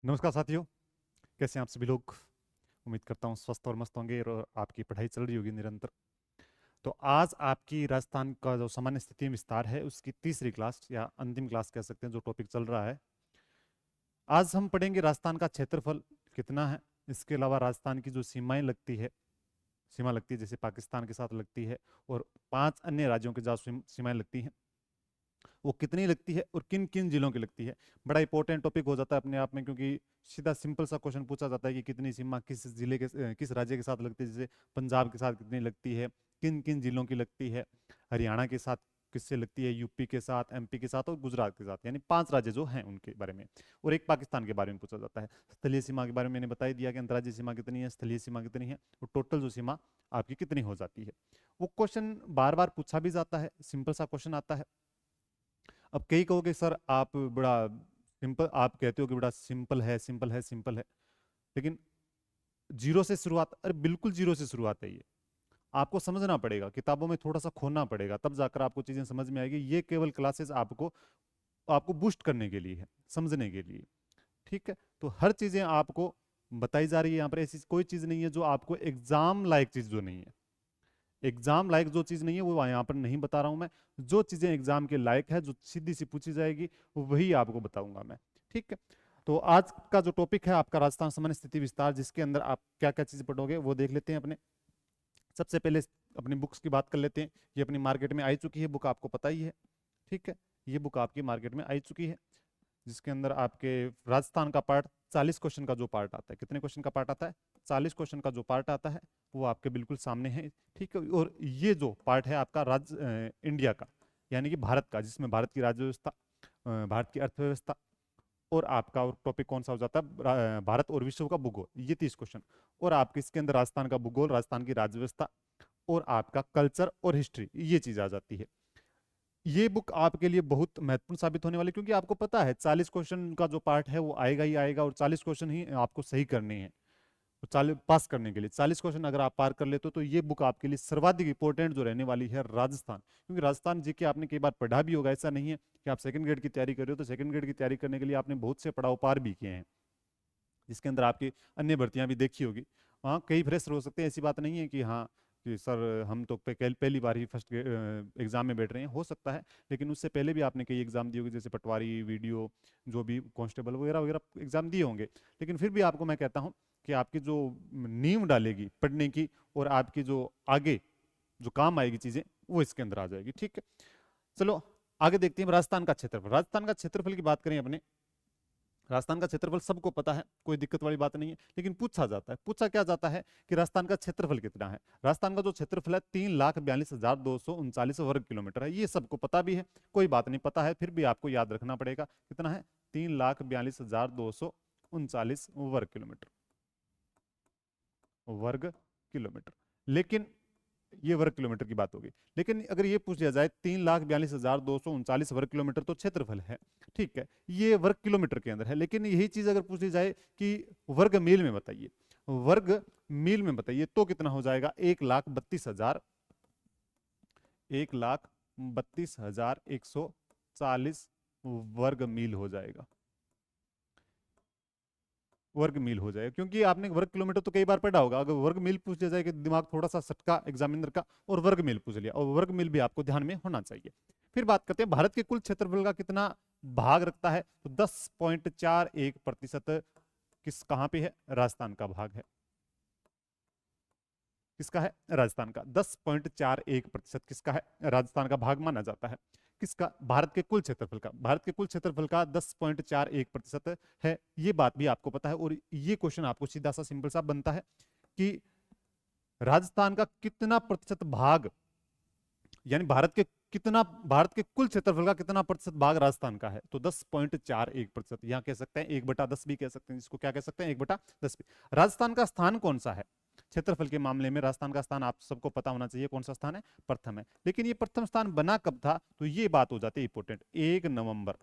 नमस्कार साथियों। कैसे हैं आप सभी लोग। उम्मीद करता हूँ स्वस्थ और मस्त होंगे और आपकी पढ़ाई चल रही होगी निरंतर। तो आज आपकी राजस्थान का जो सामान्य स्थिति विस्तार है उसकी तीसरी क्लास या अंतिम क्लास कह सकते हैं, जो टॉपिक चल रहा है। आज हम पढ़ेंगे राजस्थान का क्षेत्रफल कितना है। इसके अलावा राजस्थान की जो सीमाएं लगती है, सीमा लगती है जैसे पाकिस्तान के साथ लगती है, और 5 अन्य राज्यों के जहाँ सीमाएं लगती हैं वो कितनी लगती है और किन किन जिलों की लगती है। बड़ा इंपॉर्टेंट टॉपिक हो जाता है अपने आप में, क्योंकि सीधा सिंपल सा क्वेश्चन पूछा जाता है कि कितनी सीमा किस जिले के किस राज्य के साथ लगती है। जैसे पंजाब के साथ कितनी लगती है, किन किन जिलों की लगती है, हरियाणा के साथ किससे लगती है, यूपी के साथ, एमपी के साथ और गुजरात के साथ, यानी 5 राज्य जो हैं उनके बारे में। और एक पाकिस्तान के बारे में पूछा जाता है। स्थलीय सीमा के बारे में मैंने बता ही दिया कि अंतर्राज्यीय सीमा कितनी है, स्थलीय सीमा कितनी है, और टोटल जो सीमा आपकी कितनी हो जाती है। वो क्वेश्चन बार बार पूछा भी जाता है, सिंपल सा क्वेश्चन आता है। अब कई कहोगे सर आप बड़ा सिंपल, आप कहते हो कि बड़ा सिंपल है, सिंपल है, सिंपल है, लेकिन जीरो से शुरुआत, अरे बिल्कुल जीरो से शुरुआत है ये। आपको समझना पड़ेगा, किताबों में थोड़ा सा खोना पड़ेगा, तब जाकर आपको चीजें समझ में आएगी। ये केवल क्लासेस आपको आपको बूस्ट करने के लिए है, समझने के लिए। ठीक है, तो हर चीजें आपको बताई जा रही है यहाँ पर। ऐसी कोई चीज नहीं है जो आपको एग्जाम लायक चीज जो नहीं है। एग्जाम लायक जो चीज नहीं है वो यहाँ पर नहीं बता रहा हूं मैं। जो चीजें एग्जाम के लायक है, जो सीधी सी पूछी जाएगी, वही आपको बताऊंगा मैं। ठीक है, तो आज का जो टॉपिक है आपका राजस्थान सामान्य स्थिति विस्तार, जिसके अंदर आप क्या क्या चीजें पढ़ोगे वो देख लेते हैं अपने। सबसे पहले अपनी बुक्स की बात कर लेते हैं। ये अपनी मार्केट में आई चुकी है बुक, आपको पता ही है। ठीक है, ये बुक आपकी मार्केट में आई चुकी है, जिसके अंदर आपके राजस्थान का पार्ट 40 क्वेश्चन का जो पार्ट आता है, कितने क्वेश्चन का पार्ट आता है, 40 क्वेश्चन का जो पार्ट आता है वो आपके बिल्कुल सामने है। ठीक है, और ये जो पार्ट है आपका इंडिया का, यानी कि भारत का, जिसमें भारत की राज्य व्यवस्था, भारत की अर्थव्यवस्था, और आपका और टॉपिक कौन सा हो जाता है, भारत और विश्व का भूगोल, ये 30 क्वेश्चन। और आपके इसके अंदर राजस्थान का भूगोल, राजस्थान की राज्य व्यवस्था और आपका कल्चर और हिस्ट्री, ये चीज आ जाती है। ये बुक आपके लिए बहुत महत्वपूर्ण साबित होने वाली, क्योंकि आपको पता है 40 क्वेश्चन का जो पार्ट है वो आएगा ही आएगा, और 40 क्वेश्चन ही आपको सही करने हैं। तो 40 पास करने के लिए 40 क्वेश्चन अगर आप पार कर लेते हो तो ये बुक आपके लिए सर्वाधिक इंपॉर्टेंट जो रहने वाली है राजस्थान। क्योंकि राजस्थान जीके आपने कई बार पढ़ा भी होगा, ऐसा नहीं है कि आप सेकंड ग्रेड की तैयारी कर रहे हो तो सेकंड ग्रेड की तैयारी करने के लिए आपने बहुत से पड़ाव पार भी किए हैं, जिसके अंदर आपकी अन्य भर्तियां भी देखी होगी। वहाँ कई फ्रेशर हो सकते हैं, ऐसी बात नहीं है कि हाँ कि सर हम तो पहली बार ही फर्स्ट एग्जाम में बैठ रहे हैं, हो सकता है। लेकिन उससे पहले भी आपने कई एग्जाम दिए होंगे, जैसे पटवारी, वीडियो, जो भी कांस्टेबल वगैरह वगैरह एग्जाम दिए होंगे। लेकिन फिर भी आपको मैं कहता हूँ कि आपकी जो नींव डालेगी पढ़ने की और आपकी जो आगे जो काम आएगी चीजें, वो इसके अंदर आ जाएगी। ठीक है, चलो आगे देखते हैं राजस्थान का क्षेत्रफल। राजस्थान का क्षेत्रफल की बात करें अपने, राजस्थान का क्षेत्रफल सबको पता है, कोई दिक्कत वाली बात नहीं है। लेकिन पूछा जाता है, पूछा क्या जाता है कि राजस्थान का क्षेत्रफल कितना है। राजस्थान का जो क्षेत्रफल है 3,42,239 वर्ग किलोमीटर है। ये सबको पता भी है, कोई बात नहीं, पता है फिर भी आपको याद रखना पड़ेगा कितना है, 3,42,239 वर्ग किलोमीटर, वर्ग किलोमीटर। लेकिन ये वर्ग किलोमीटर की बात होगी। लेकिन अगर ये पूछ लिया जाए 3,42,239 वर्ग किलोमीटर तो क्षेत्रफल है, ठीक है, ये वर्ग किलोमीटर के अंदर है। लेकिन यही चीज अगर पूछ ली जाए कि वर्ग मील में बताइए, वर्ग मील में बताइए, तो कितना हो जाएगा, 1,32,140 वर्ग मील हो जाएगा, वर्ग मील हो जाएगा। क्योंकि आपने वर्ग किलोमीटर तो कई बार पढ़ा होगा, अगर वर्ग मील पूछ लिया जाए कि दिमाग थोड़ा सा सटका एग्जामिनर का, और वर्ग मील पूछ लिया, और वर्ग मील भी आपको ध्यान में होना चाहिए। फिर बात करते हैं भारत के कुल क्षेत्रफल का कितना भाग रखता है, तो 10.41% किस कहां पे है, राजस्थान का भाग है। किसका है, राजस्थान का 10.41% किसका है, राजस्थान का भाग माना जाता है। किसका, भारत के कुल क्षेत्रफल का, भारत के कुल क्षेत्रफल का 10.41% है। ये बात भी आपको पता है, और ये क्वेश्चन आपको सीधा सा सिंपल सा बनता है कि राजस्थान का कितना प्रतिशत भाग, यानी भारत के कुल क्षेत्रफल का कितना प्रतिशत भाग राजस्थान का है, तो 10.41%। यहां कह सकते हैं 1/10 भी कह सकते हैं, जिसको क्या कह सकते हैं, 1/10 भी। राजस्थान का स्थान कौन सा है क्षेत्रफल के मामले में, राजस्थान का स्थान आप सबको पता होना चाहिए, कौन सा स्थान है, प्रथम है। लेकिन ये प्रथम स्थान बना कब था, तो ये बात हो जाती है इंपोर्टेंट, 1 नवंबर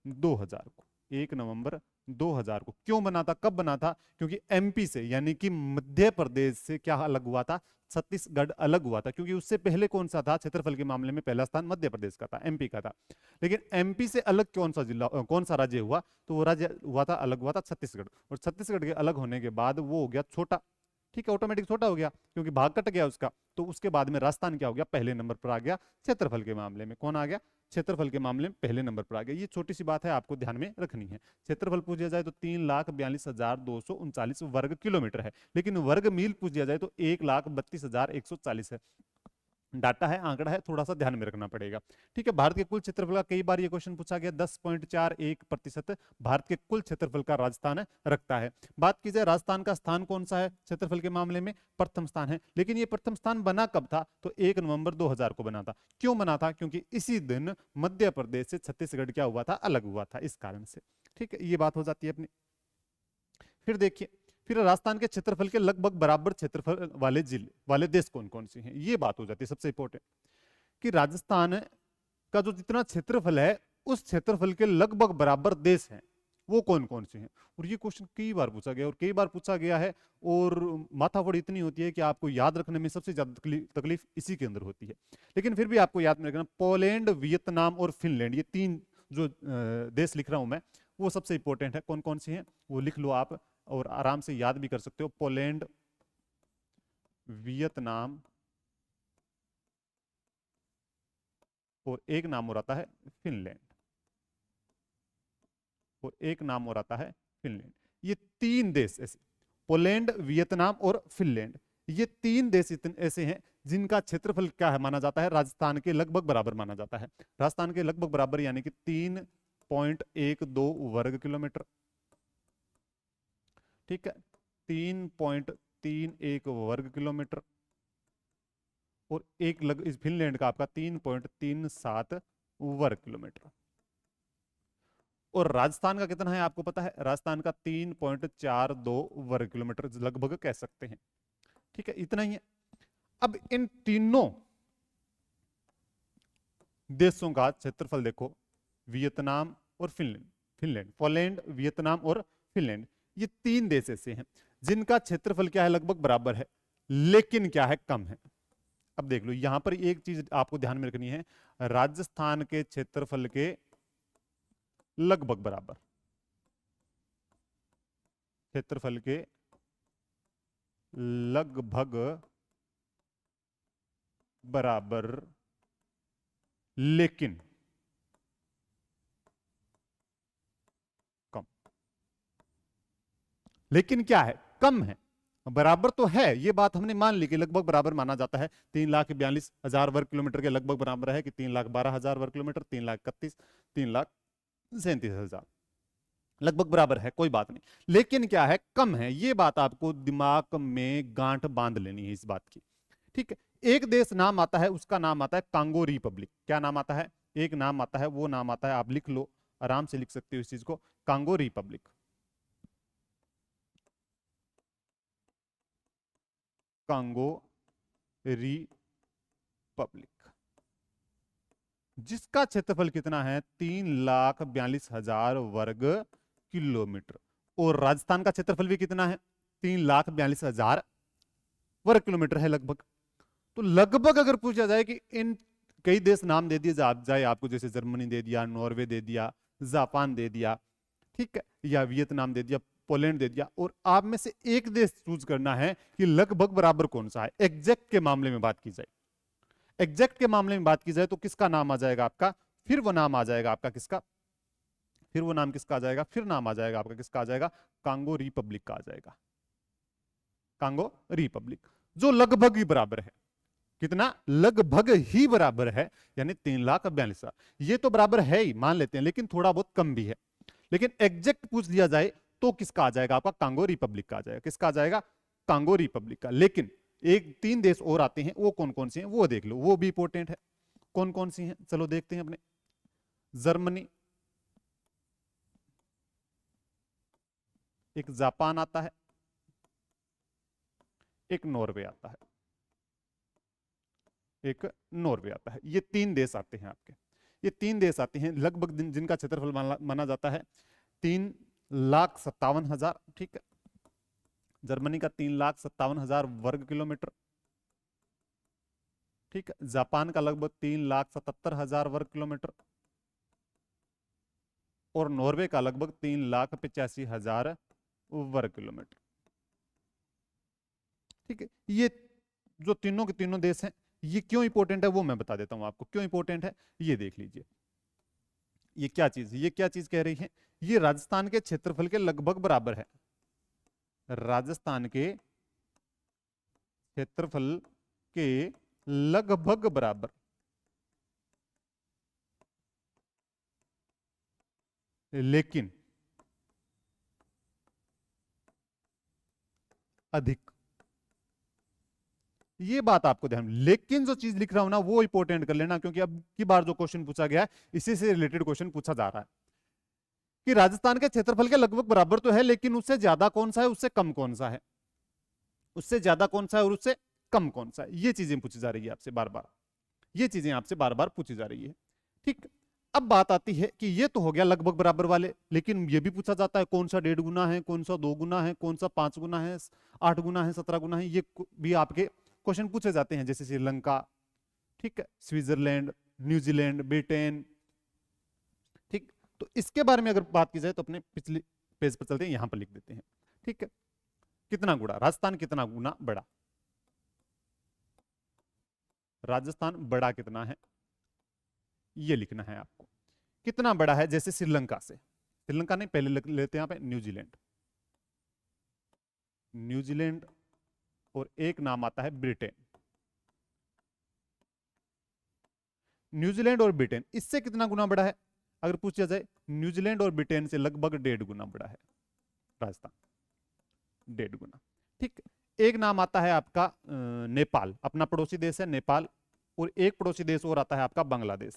2000 को, 1 नवंबर 2000 को। क्यों बना था, कब बना था? क्योंकि एमपी से यानी कि मध्य प्रदेश से क्या अलग हुआ था, छत्तीसगढ़ अलग हुआ था। क्योंकि उससे पहले कौन सा था क्षेत्रफल के मामले में, पहला स्थान मध्य प्रदेश का था, एमपी का था। लेकिन एमपी से अलग कौन सा जिला, कौन सा राज्य हुआ, तो वो राज्य हुआ था, अलग हुआ था छत्तीसगढ़। और छत्तीसगढ़ के अलग होने के बाद वो हो गया छोटा, ठीक है, ऑटोमेटिक छोटा हो गया क्योंकि भाग कट गया उसका। तो उसके बाद में राजस्थान क्या हो गया, पहले नंबर पर आ गया क्षेत्रफल के मामले में। कौन आ गया, क्षेत्रफल के मामले में पहले नंबर पर आ गया। ये छोटी सी बात है, आपको ध्यान में रखनी है। क्षेत्रफल पूछ दिया जाए तो 3,42,239 वर्ग किलोमीटर है, लेकिन वर्ग मील पूछ दिया जाए तो 1,32,140 है। डाटा है, आंकड़ा है, थोड़ा सा ध्यान में रखना पड़ेगा। ठीक है, भारत के कुल क्षेत्रफल का कई बार ये क्वेश्चन पूछा गया, 10.41% भारत के कुल क्षेत्रफल का राजस्थान रखता है। बात की जाए राजस्थान का स्थान कौन सा है क्षेत्रफल के मामले में, प्रथम स्थान है। लेकिन ये प्रथम स्थान बना कब था, तो 1 नवंबर 2000 को बना था। क्यों बना था, क्योंकि इसी दिन मध्य प्रदेश से छत्तीसगढ़ क्या हुआ था, अलग हुआ था, इस कारण से। ठीक है, ये बात हो जाती है अपनी। फिर देखिए, फिर राजस्थान के क्षेत्रफल के लगभग बराबर क्षेत्रफल वाले जिले वाले देश कौन कौन से हैं, ये बात हो जाती है सबसे इंपॉर्टेंट, कि राजस्थान का जो जितना क्षेत्रफल है उस क्षेत्रफल के लगभग बराबर देश हैं, वो कौन कौन से हैं। और ये क्वेश्चन कई बार पूछा गया, और कई बार पूछा गया है, और माथापड़ इतनी होती है कि आपको याद रखने में सबसे ज्यादा तकलीफ इसी के अंदर होती है। लेकिन फिर भी आपको याद में रखना, पोलैंड, वियतनाम और फिनलैंड, ये तीन जो देश लिख रहा हूं मैं, वो सबसे इंपॉर्टेंट है। कौन कौन से हैं वो लिख लो आप, और आराम से याद भी कर सकते हो। पोलैंड, वियतनाम, और एक नाम और आता है फिनलैंड, और एक नाम और आता है फिनलैंड। ये तीन देश ऐसे, पोलैंड, वियतनाम और फिनलैंड, ये तीन देश इतने ऐसे हैं जिनका क्षेत्रफल क्या है माना जाता है, राजस्थान के लगभग बराबर माना जाता है। राजस्थान के लगभग बराबर यानी कि 3.12 वर्ग किलोमीटर। ठीक है, 3.31 वर्ग किलोमीटर। और एक इस फिनलैंड का आपका 3.37 वर्ग किलोमीटर। और राजस्थान का कितना है आपको पता है, राजस्थान का 3.42 वर्ग किलोमीटर लगभग कह सकते हैं। ठीक है, इतना ही है। अब इन तीनों देशों का क्षेत्रफल देखो, वियतनाम और फिनलैंड, पोलैंड, वियतनाम और फिनलैंड, ये तीन देश ऐसे हैं जिनका क्षेत्रफल क्या है, लगभग बराबर है, लेकिन क्या है, कम है। अब देख लो, यहां पर एक चीज आपको ध्यान में रखनी है, राजस्थान के क्षेत्रफल के लगभग बराबर, क्षेत्रफल के लगभग बराबर, लेकिन कम। लेकिन क्या है, कम है। बराबर तो है, ये बात हमने मान ली कि लगभग बराबर माना जाता है। 3,42,000 वर्ग किलोमीटर के लगभग बराबर है कि 3,12,000 वर्ग किलोमीटर, 3,31,000, 3,37,000, लगभग बराबर है, कोई बात नहीं। लेकिन क्या है, कम है। ये बात आपको दिमाग में गांठ बांध लेनी है इस बात की। ठीक है, एक देश नाम आता है, उसका नाम आता है कांगो रिपब्लिक। क्या नाम आता है, एक नाम आता है, वो नाम आता है, आप लिख लो, आराम से लिख सकते हो इस चीज को, कांगो रिपब्लिक। कांगो रिपब्लिक, जिसका क्षेत्रफल कितना है, 3,42,000 वर्ग किलोमीटर। और राजस्थान का क्षेत्रफल भी कितना है, 3,42,000 वर्ग किलोमीटर है लगभग। तो लगभग अगर पूछा जाए कि इन कई देश नाम दे दिए जाए आपको, जैसे जर्मनी दे दिया, नॉर्वे दे दिया, जापान दे दिया, ठीक है, या वियतनाम दे दिया, पोलैंड दे दिया, और आप में से एक देश चूज करना है कि लगभग बराबर कौन सा है। एग्जैक्ट के मामले में बात की जाए, एग्जैक्ट के मामले में बात की जाए तो किसका नाम आ जाएगा आपका, फिर वो नाम आ जाएगा आपका किसका, फिर वो नाम किसका आ जाएगा, फिर नाम आ जाएगा आपका किसका आ जाएगा, कांगो रिपब्लिक का आ जाएगा। कांगो रिपब्लिक, जो लगभग ही बराबर है। कितना, लगभग ही बराबर है, यानी 3,42,000। ये तो बराबर है ही मान लेते हैं, लेकिन थोड़ा बहुत कम भी है। लेकिन एग्जैक्ट पूछ दिया जाए तो किसका आ जाएगा आपका, कांगो रिपब्लिक का आ जाएगा। किसका आ जाएगा, कांगो रिपब्लिक का। लेकिन एक तीन देश और आते हैं, वो कौन कौन से हैं वो देख लो, वो भी इंपॉर्टेंट है। कौन कौन सी हैं, चलो देखते हैं अपने। जर्मनी, एक जापान आता है, एक नॉर्वे आता है, एक नॉर्वे आता है। ये तीन देश आते हैं आपके, ये तीन देश आते हैं लगभग जिनका क्षेत्रफल माना जाता है 3,57,000, ठीक है। जर्मनी का 3,57,000 वर्ग किलोमीटर, ठीक है। जापान का लगभग 3,77,000 वर्ग किलोमीटर, और नॉर्वे का लगभग 3,85,000 वर्ग किलोमीटर, ठीक है। ये जो तीनों के तीनों देश हैं, ये क्यों इंपॉर्टेंट है वो मैं बता देता हूं आपको, क्यों इंपॉर्टेंट है ये देख लीजिए। ये क्या चीज कह रही है, ये राजस्थान के क्षेत्रफल के लगभग बराबर है। राजस्थान के क्षेत्रफल के लगभग बराबर, लेकिन अधिक। ये बात आपको ध्यान, लेकिन जो चीज लिख रहा हूं ना वो इंपॉर्टेंट कर लेना, क्योंकि अब की बार जो क्वेश्चन पूछा गया है इसी से रिलेटेड क्वेश्चन पूछा जा रहा है कि राजस्थान के क्षेत्रफल के लगभग बराबर तो है, लेकिन उससे ज्यादा कौन सा है, उससे कम कौन सा है, उससे ज्यादा कौन सा है और उससे कम कौन सा है। ये चीजें पूछी जा रही है आपसे बार बार, ये चीजें आपसे बार बार पूछी जा रही है, ठीक। अब बात आती है कि ये तो हो गया लगभग बराबर वाले, लेकिन ये भी पूछा जाता है कौन सा 1.5 गुना है, कौन सा 2 गुना है, कौन सा 5 गुना है, 8 गुना है, 17 गुना है। ये भी आपके क्वेश्चन पूछे जाते हैं, जैसे श्रीलंका, ठीक है, स्विट्जरलैंड, न्यूजीलैंड, ब्रिटेन, ठीक। तो इसके बारे में अगर बात की जाए तो अपने पिछले पेज पर चलते हैं, यहां पर लिख देते हैं, ठीक है। कितना गुना राजस्थान, कितना गुना बड़ा, राजस्थान बड़ा कितना है ये लिखना है आपको। कितना बड़ा है, जैसे श्रीलंका से, श्रीलंका नहीं, पहले लेते हैं यहां पे न्यूजीलैंड, न्यूजीलैंड, और एक नाम आता है ब्रिटेन। न्यूजीलैंड और ब्रिटेन इससे कितना गुना बड़ा है, अगर पूछा जाए, न्यूजीलैंड और ब्रिटेन से लगभग 1.5 गुना बड़ा है राजस्थान, 1.5 गुना, ठीक। एक नाम आता है आपका नेपाल, अपना पड़ोसी देश है नेपाल, और एक पड़ोसी देश और आता है आपका बांग्लादेश,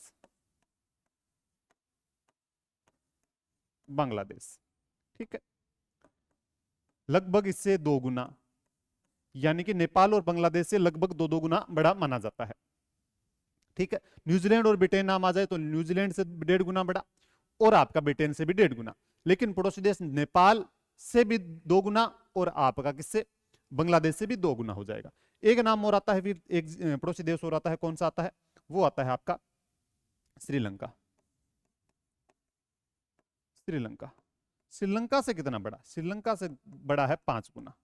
बांग्लादेश, ठीक है। लगभग इससे 2 गुना, यानी कि नेपाल और बांग्लादेश से लगभग 2-2 गुना बड़ा माना जाता है, ठीक है। न्यूजीलैंड और ब्रिटेन नाम आ जाए तो न्यूजीलैंड से 1.5 गुना बड़ा, और आपका ब्रिटेन से भी 1.5 गुना, लेकिन पड़ोसी देश नेपाल से भी 2 गुना, और आपका किससे, बांग्लादेश से भी 2 गुना हो जाएगा। एक नाम और आता है, फिर एक पड़ोसी देश और आता है, कौन सा आता है, वो आता है आपका श्रीलंका, श्रीलंका। श्रीलंका से कितना बड़ा, श्रीलंका से बड़ा है 5 गुना,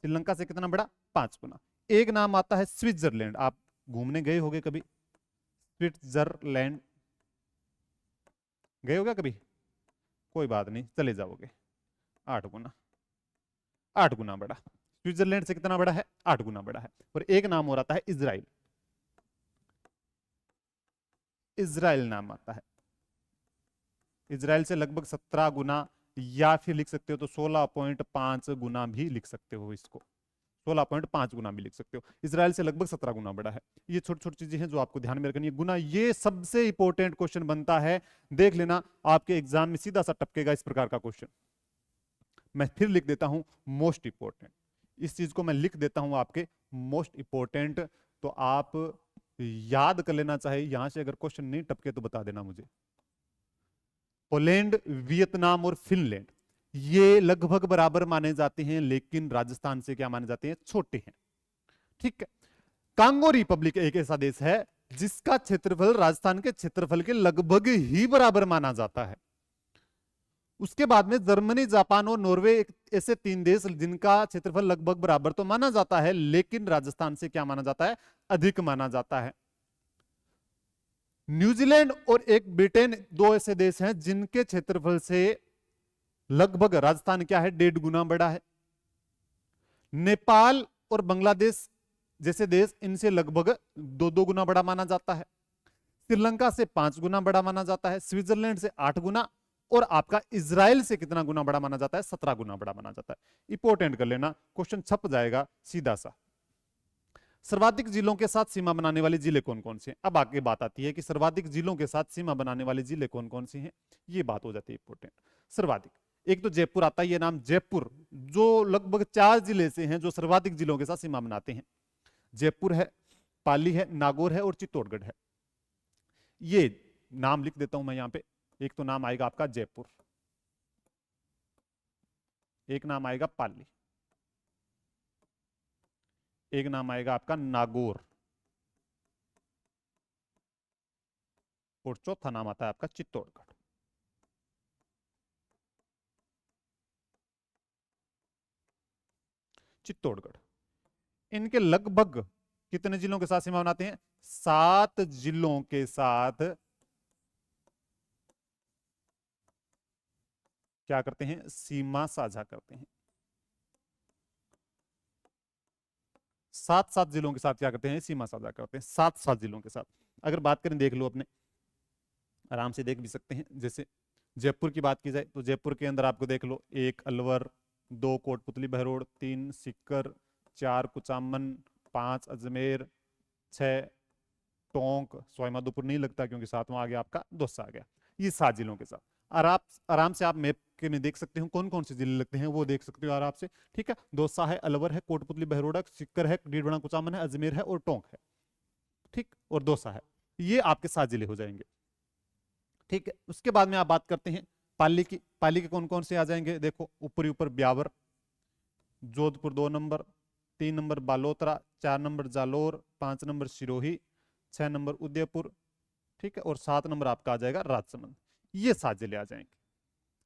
श्रीलंका से कितना बड़ा, 5 गुना। एक नाम आता है स्विट्जरलैंड, आप घूमने गए होगे कभी, स्विट्जरलैंड गए होगे कभी, कोई बात नहीं चले जाओगे, 8 गुना, 8 गुना बड़ा। स्विट्जरलैंड से कितना बड़ा है, 8 गुना बड़ा है। और एक नाम और आता है इजराइल, इजराइल नाम आता है, इजराइल से लगभग 17 गुना, या फिर लिख सकते हो तो 16.5 गुना भी लिख सकते हो इसको, 16.5 गुना भी लिख सकते हो। इजराइल से लगभग 17 गुना बड़ा है। ये छोटी छोटी चीजें हैं जो आपको ध्यान में रखनी है। गुना ये सबसे इंपॉर्टेंट क्वेश्चन बनता है, देख लेना आपके एग्जाम में सीधा सा टपकेगा इस प्रकार का क्वेश्चन। मैं फिर लिख देता हूं मोस्ट इंपॉर्टेंट, इस चीज को मैं लिख देता हूं आपके मोस्ट इंपॉर्टेंट, तो आप याद कर लेना चाहिए। यहां से अगर क्वेश्चन नहीं टपके तो बता देना मुझे। पोलैंड, वियतनाम और फिनलैंड ये लगभग बराबर माने जाते हैं, लेकिन राजस्थान से क्या माने जाते हैं, छोटे हैं, ठीक है। कांगो रिपब्लिक एक ऐसा देश है जिसका क्षेत्रफल राजस्थान के क्षेत्रफल के लगभग ही बराबर माना जाता है। उसके बाद में जर्मनी, जापान और नॉर्वे, ऐसे 3 देश जिनका क्षेत्रफल लगभग बराबर तो माना जाता है, लेकिन राजस्थान से क्या माना जाता है, अधिक माना जाता है। न्यूजीलैंड और एक ब्रिटेन, 2 ऐसे देश हैं जिनके क्षेत्रफल से लगभग राजस्थान क्या है, 1.5 गुना बड़ा है। नेपाल और बांग्लादेश जैसे देश, इनसे लगभग 2-2 गुना बड़ा माना जाता है। श्रीलंका से 5 गुना बड़ा माना जाता है, स्विट्जरलैंड से 8 गुना, और आपका इजराइल से कितना गुना बड़ा माना जाता है, 17 गुना बड़ा माना जाता है। इंपॉर्टेंट कर लेना, क्वेश्चन छप जाएगा सीधा सा। सर्वाधिक जिलों के साथ सीमा बनाने वाले जिले कौन कौन से हैं। अब आगे बात आती है कि सर्वाधिक जिलों के साथ सीमा बनाने वाले जिले कौन कौन से हैं, ये बात हो जाती है इंपॉर्टेंट। सर्वाधिक, एक तो जयपुर आता है, ये नाम जयपुर, जो लगभग 4 जिले से हैं जो सर्वाधिक जिलों के साथ सीमा बनाते हैं। जयपुर है, पाली है, नागौर है और चित्तौड़गढ़ है। ये नाम लिख देता हूं मैं यहां पे। एक तो नाम आएगा आपका जयपुर, एक नाम आएगा पाली, एक नाम आएगा आपका नागौर, और चौथा नाम आता है आपका चित्तौड़गढ़। चित्तौड़गढ़ इनके लगभग कितने जिलों के साथ सीमा बनाते हैं? 7 जिलों के साथ क्या करते हैं? सीमा साझा करते हैं। 7 जिलों के साथ क्या करते हैं? सीमा साझा करते हैं, 7 जिलों के साथ। अगर बात करें, देख लो अपने, आराम से देख भी सकते हैं। जैसे जयपुर की बात की जाए तो जयपुर के अंदर आपको देख लो, 1 अलवर, 2 कोटपुतली बहरोड, 3 सीकर, 4 कुचामन, 5 अजमेर, 6 टोंक, सवाईमाधोपुर नहीं लगता क्योंकि सातवां आ गया आपका दौसा आ गया। ये 7 जिलों के साथ आराम से आप मैप के में देख सकते हो कौन कौन से जिले लगते हैं, वो देख सकते हो आराम से। ठीक है, दौसा है, अलवर है, कोटपुतली बहरोड है, सीकर है, डीडवाना कुचामन है, अजमेर है और टोंक है। ठीक, और दौसा है। ये आपके 7 जिले हो जाएंगे। ठीक है, उसके बाद में आप बात करते हैं पाली की। पाली के कौन कौन से आ जाएंगे? देखो, ऊपरी ऊपर Beawar, Jodhpur 2 number, 3 number Balotra, 4 number Jalore, 5 number Sirohi, 6 number Udaipur. ठीक है, और 7 नंबर आपका आ जाएगा राजसमंद। ये 7 जिले आ जाएंगे।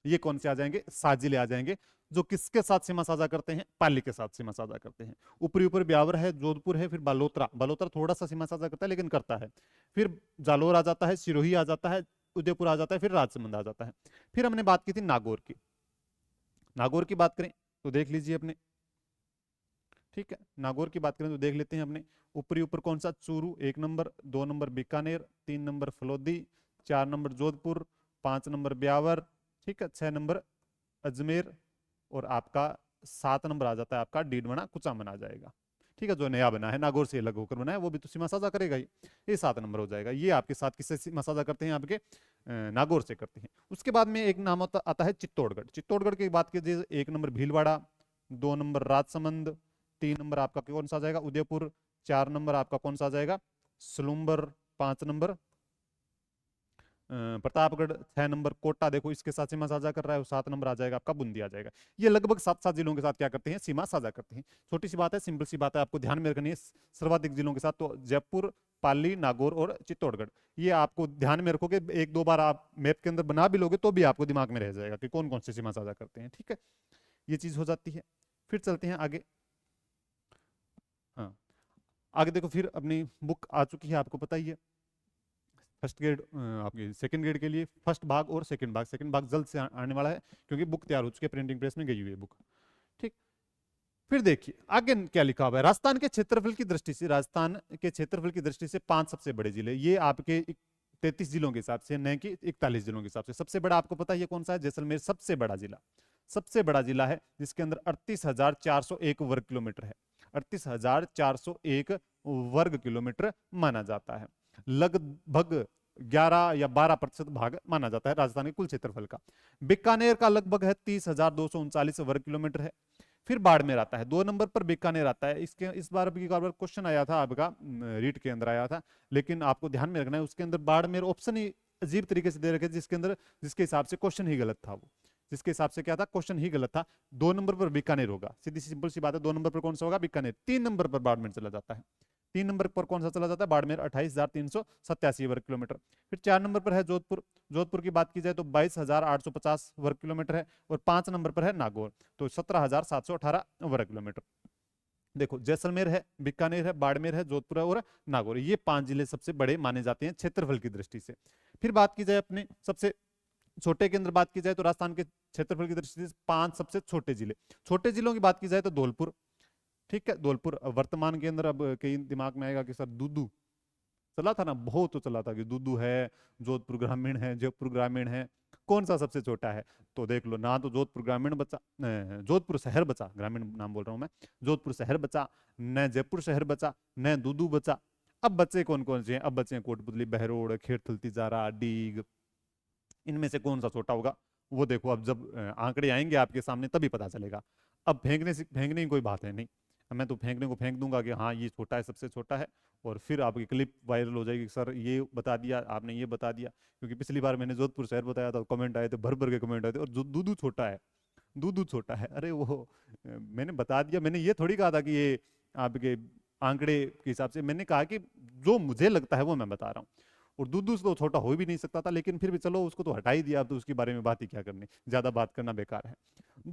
ये कौन से आ जाएंगे? 7 जिले आ जाएंगे जो किसके साथ सीमा साझा करते हैं? पाली के साथ सीमा साझा करते हैं। ऊपरी ऊपर ब्यावर है, जोधपुर है, फिर बालोतरा, बालोतरा थोड़ा सा सीमा साझा करता है लेकिन करता है, फिर जालोर आ जाता है, सिरोही आ जाता है, उदयपुर आ जाता है, फिर राजसमंद आ जाता है। फिर हमने बात की थी नागौर की। नागौर की बात करें तो देख लीजिए अपने, ठीक है, नागौर की बात करें तो देख लेते हैं अपने। ऊपरी ऊपर कौन सा? Churu 1 number, 2 number Bikaner, 3 number Phalodi, 4 number Jodhpur, 5 number Beawar, ठीक है, 6 नंबर अजमेर, और आपका 7 नंबर आ जाता है आपका डीडवाना कुचामन आ जाएगा। ठीक है, जो नया बना है, नागौर से अलग होकर बना है, वो भी तो सीमा साझा करेगा ही। ये 7 नंबर हो जाएगा। ये आपके साथ किससे सीमा साझा करते हैं? आपके नागौर से करते हैं। उसके बाद में एक नाम आता है चित्तौड़गढ़। चित्तौड़गढ़ की बात कीजिए, 1 number Bhilwara, 2 number Rajsamand, 3 number आपका कौन सा आ जाएगा? उदयपुर, 4 नंबर आपका कौन सा आ जाएगा? सलूम्बर, 5 नंबर प्रतापगढ़, 6 नंबर कोटा, देखो इसके साथ सीमा साझा कर रहा है, 7 नंबर आ जाएगा आपका बूंदी आ जाएगा। ये लगभग 7 जिलों के साथ क्या करते हैं? सीमा साझा करते हैं। छोटी सी बात है, सिंपल सी बात है, आपको ध्यान में रखनी है। सर्वाधिक जिलों के साथ तो जयपुर, पाली, नागौर और चित्तौड़गढ़। ये आपको ध्यान में रखोगे, 1-2 बार आप मैप के अंदर बना भी लोगे तो भी आपको दिमाग में रह जाएगा कि कौन कौन से सीमा साझा करते हैं। ठीक है, ये चीज हो जाती है। फिर चलते हैं आगे। हाँ, आगे देखो, फिर अपनी बुक आ चुकी है, आपको पता ही है। फर्स्ट ग्रेड, आपके सेकंड ग्रेड के लिए फर्स्ट भाग और सेकंड भाग जल्द से आने वाला है क्योंकि बुक तैयार हो चुकी है, प्रिंटिंग प्रेस में गई हुई है बुक। ठीक, फिर देखिए आगे क्या लिखा हुआ है। राजस्थान के क्षेत्रफल की दृष्टि से, राजस्थान के क्षेत्रफल की दृष्टि से 5 सबसे बड़े जिले, ये आपके 33 जिलों के हिसाब से, न कि 41 जिलों के हिसाब से। सबसे बड़ा आपको पता है कौन सा है? जैसलमेर सबसे बड़ा जिला, सबसे बड़ा जिला है, जिसके अंदर 38,401 वर्ग किलोमीटर है। 38,401 वर्ग किलोमीटर माना जाता है। लगभग 11 या 12% भाग माना जाता है राजस्थान के कुल क्षेत्रफल का। बीकानेर का लगभग है 30,239 वर्ग किलोमीटर है। फिर बाड़मेर आता है 2 नंबर पर, बीकानेर आता है। इसके इस बार भी क्वेश्चन आया था आपका, रीट के अंदर आया था, लेकिन आपको ध्यान में रखना है उसके अंदर बाड़मेर ऑप्शन ही अजीब तरीके से दे रखे, जिसके अंदर जिसके हिसाब से क्वेश्चन ही गलत था। वो जिसके हिसाब से क्या था, क्वेश्चन ही गलत था। 2 नंबर पर बीकानेर होगा, सीधी सिंपल सी बात है। 2 नंबर पर कौन सा होगा? बीकानेर। 3 नंबर पर बाड़मेर चला जाता है। 3 नंबर पर कौन सा चला जाता है? बाड़मेर, 28,387 वर्ग किलोमीटर। फिर 4 नंबर पर है जोधपुर। जोधपुर की बात की जाए तो 22,850 वर्ग किलोमीटर है। और 5 नंबर पर है नागौर, तो 17,718 वर्ग किलोमीटर। देखो, जैसलमेर है, बीकानेर है, बाड़मेर है, जोधपुर है और नागौर, ये 5 जिले सबसे बड़े माने जाते हैं क्षेत्रफल की दृष्टि से। फिर बात की जाए अपने सबसे छोटे के अंदर बात की जाए तो राजस्थान के क्षेत्रफल की दृष्टि से 5 सबसे छोटे जिले। छोटे जिलों की बात की जाए तो धौलपुर, ठीक है, धौलपुर वर्तमान के अंदर, अब कई दिमाग में आएगा कि सर दूदू चला था ना, बहुत तो चला था कि दूदू है, जोधपुर ग्रामीण है, जयपुर ग्रामीण है, कौन सा सबसे छोटा है? तो देख लो ना, तो जोधपुर ग्रामीण बचा, जोधपुर शहर बचा, ग्रामीण नाम बोल रहा हूं मैं, जोधपुर शहर बचा, न जयपुर शहर बचा, न दूदू बचा। अब बच्चे कौन कौन से हैं? अब बच्चे हैं कोटपुतली, बहरोड, खेड़थल, तिजारा, डीग। इनमें से कौन सा छोटा होगा? वो देखो, अब जब आंकड़े आएंगे आपके सामने तभी पता चलेगा। अब फेंकने की कोई बात है नहीं, मैं तो फेंकने को फेंक दूंगा कि हाँ ये छोटा है, सबसे छोटा है, और फिर आपकी क्लिप वायरल हो जाएगी, सर ये बता दिया आपने, ये बता दिया। क्योंकि पिछली बार मैंने जोधपुर शहर बताया था, कमेंट आए थे, भर भर के कमेंट आए थे, और दूधू छोटा है। दूधू छोटा है, अरे वो मैंने बता दिया, मैंने ये थोड़ी कहा था कि ये आपके आंकड़े के हिसाब से, मैंने कहा कि जो मुझे लगता है वो मैं बता रहा हूँ। और दूधू तो छोटा हो भी नहीं सकता था, लेकिन फिर भी चलो उसको तो हटा ही दिया, अब तो उसके बारे में बात ही क्या करनी, ज्यादा बात करना बेकार है।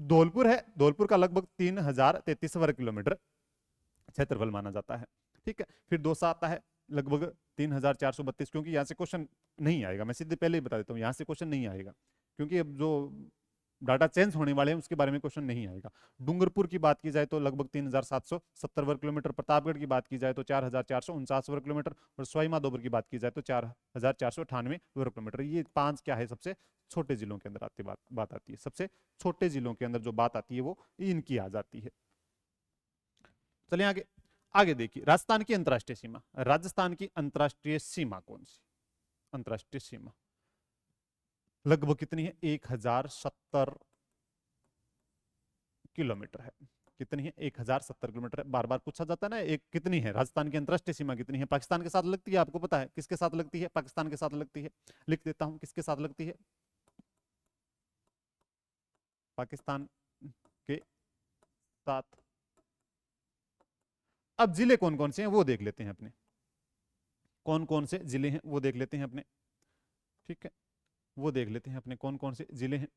धौलपुर है, धौलपुर का लगभग 3033 वर्ग किलोमीटर क्षेत्रफल माना जाता है। ठीक है, फिर दौसा आता है लगभग 3432, क्योंकि यहाँ से क्वेश्चन नहीं आएगा, मैं सीधे पहले ही बता देता हूँ, यहाँ से क्वेश्चन नहीं आएगा, क्योंकि अब जो डाटा चेंज होने वाले हैं उसके बारे में क्वेश्चन नहीं आएगा। डूंगरपुर की बात की जाए तो लगभग 3770 वर्ग किलोमीटर, प्रतापगढ़ की बात की जाए तो 4449 वर्ग किलोमीटर, और सवाई माधोपुर की बात की जाए तो 4498 वर्ग किलोमीटर। ये पांच क्या है, सबसे छोटे जिलों के अंदर आती बात आती है, सबसे छोटे जिलों के अंदर जो बात आती है वो इनकी आ जाती है। चलिए आगे, आगे देखिए, राजस्थान की अंतरराष्ट्रीय सीमा, राजस्थान की अंतरराष्ट्रीय सीमा कौन सी, अंतरराष्ट्रीय सीमा लगभग कितनी है, 1070 किलोमीटर है। कितनी है, 1070 किलोमीटर है। बार बार पूछा जाता है ना, एक कितनी है राजस्थान की अंतरराष्ट्रीय सीमा, कितनी है, पाकिस्तान के साथ लगती है, आपको पता है किसके साथ लगती है, पाकिस्तान के साथ लगती है। लिख देता हूं किसके साथ लगती है, पाकिस्तान के साथ। अब जिले कौन कौन से हैं वो देख लेते हैं अपने, कौन कौन से जिले हैं वो देख लेते हैं अपने। ठीक है, वो देख लेते हैं अपने कौन कौन से जिले हैं।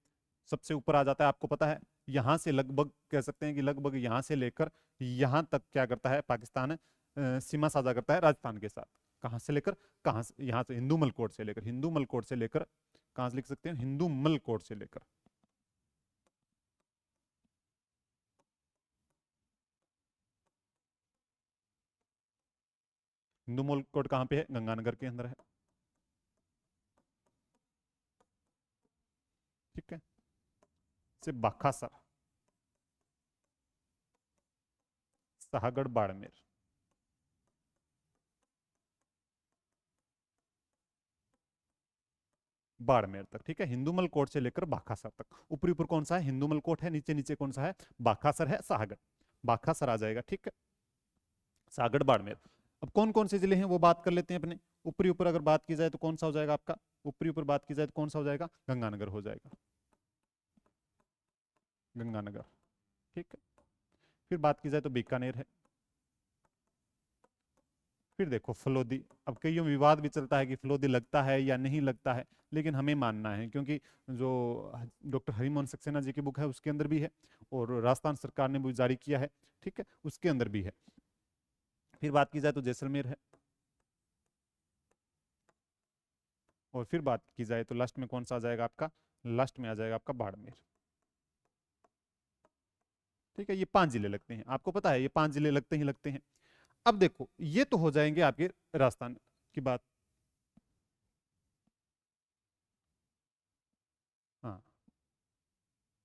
सबसे ऊपर आ जाता है, आपको पता है, यहां से लगभग कह सकते हैं कि लगभग यहां से लेकर यहां तक क्या करता है पाकिस्तान, सीमा साझा करता है राजस्थान के साथ। कहां से लेकर, कहां से, यहां से हिंदू मलकोट से लेकर, हिंदू मलकोट से लेकर, कहां से लिख सकते हैं, हिंदू मलकोट से लेकर, हिंदू मलकोट कहां पे है, गंगानगर के अंदर है। ठीक है, से बाखासर, शाहगढ़, बाड़मेर, बाड़मेर तक। ठीक है, हिंदूमल कोट से लेकर बाखासर तक। ऊपरी ऊपर कौन सा है, हिंदूमल कोट है, नीचे नीचे कौन सा है, बाखासर है, शाहगढ़, बाखासर आ जाएगा। ठीक है, शाहगढ़, बाड़मेर। अब कौन कौन से जिले हैं वो बात कर लेते हैं अपने। ऊपरी ऊपर अगर बात की जाए तो कौन सा हो जाएगा आपका, ऊपरी ऊपर बात की जाए तो कौन सा हो जाएगा, गंगानगर हो जाएगा, गंगानगर। ठीक है, फिर बात की जाए तो बीकानेर है। फिर देखो फलोदी, अब कईयों में विवाद भी चलता है कि फलोदी लगता है या नहीं लगता है, लेकिन हमें मानना है, क्योंकि जो डॉक्टर हरिमोहन सक्सेना जी की बुक है उसके अंदर भी है, और राजस्थान सरकार ने भी जारी किया है, ठीक है, उसके अंदर भी है। फिर बात की जाए तो जैसलमेर है, और फिर बात की जाए तो लास्ट में कौन सा आ जाएगा आपका, लास्ट में आ जाएगा आपका बाड़मेर। ठीक है, ये पांच जिले लगते हैं, आपको पता है ये पांच जिले लगते ही लगते हैं। अब देखो ये तो हो जाएंगे आपके राजस्थान की बात। हाँ,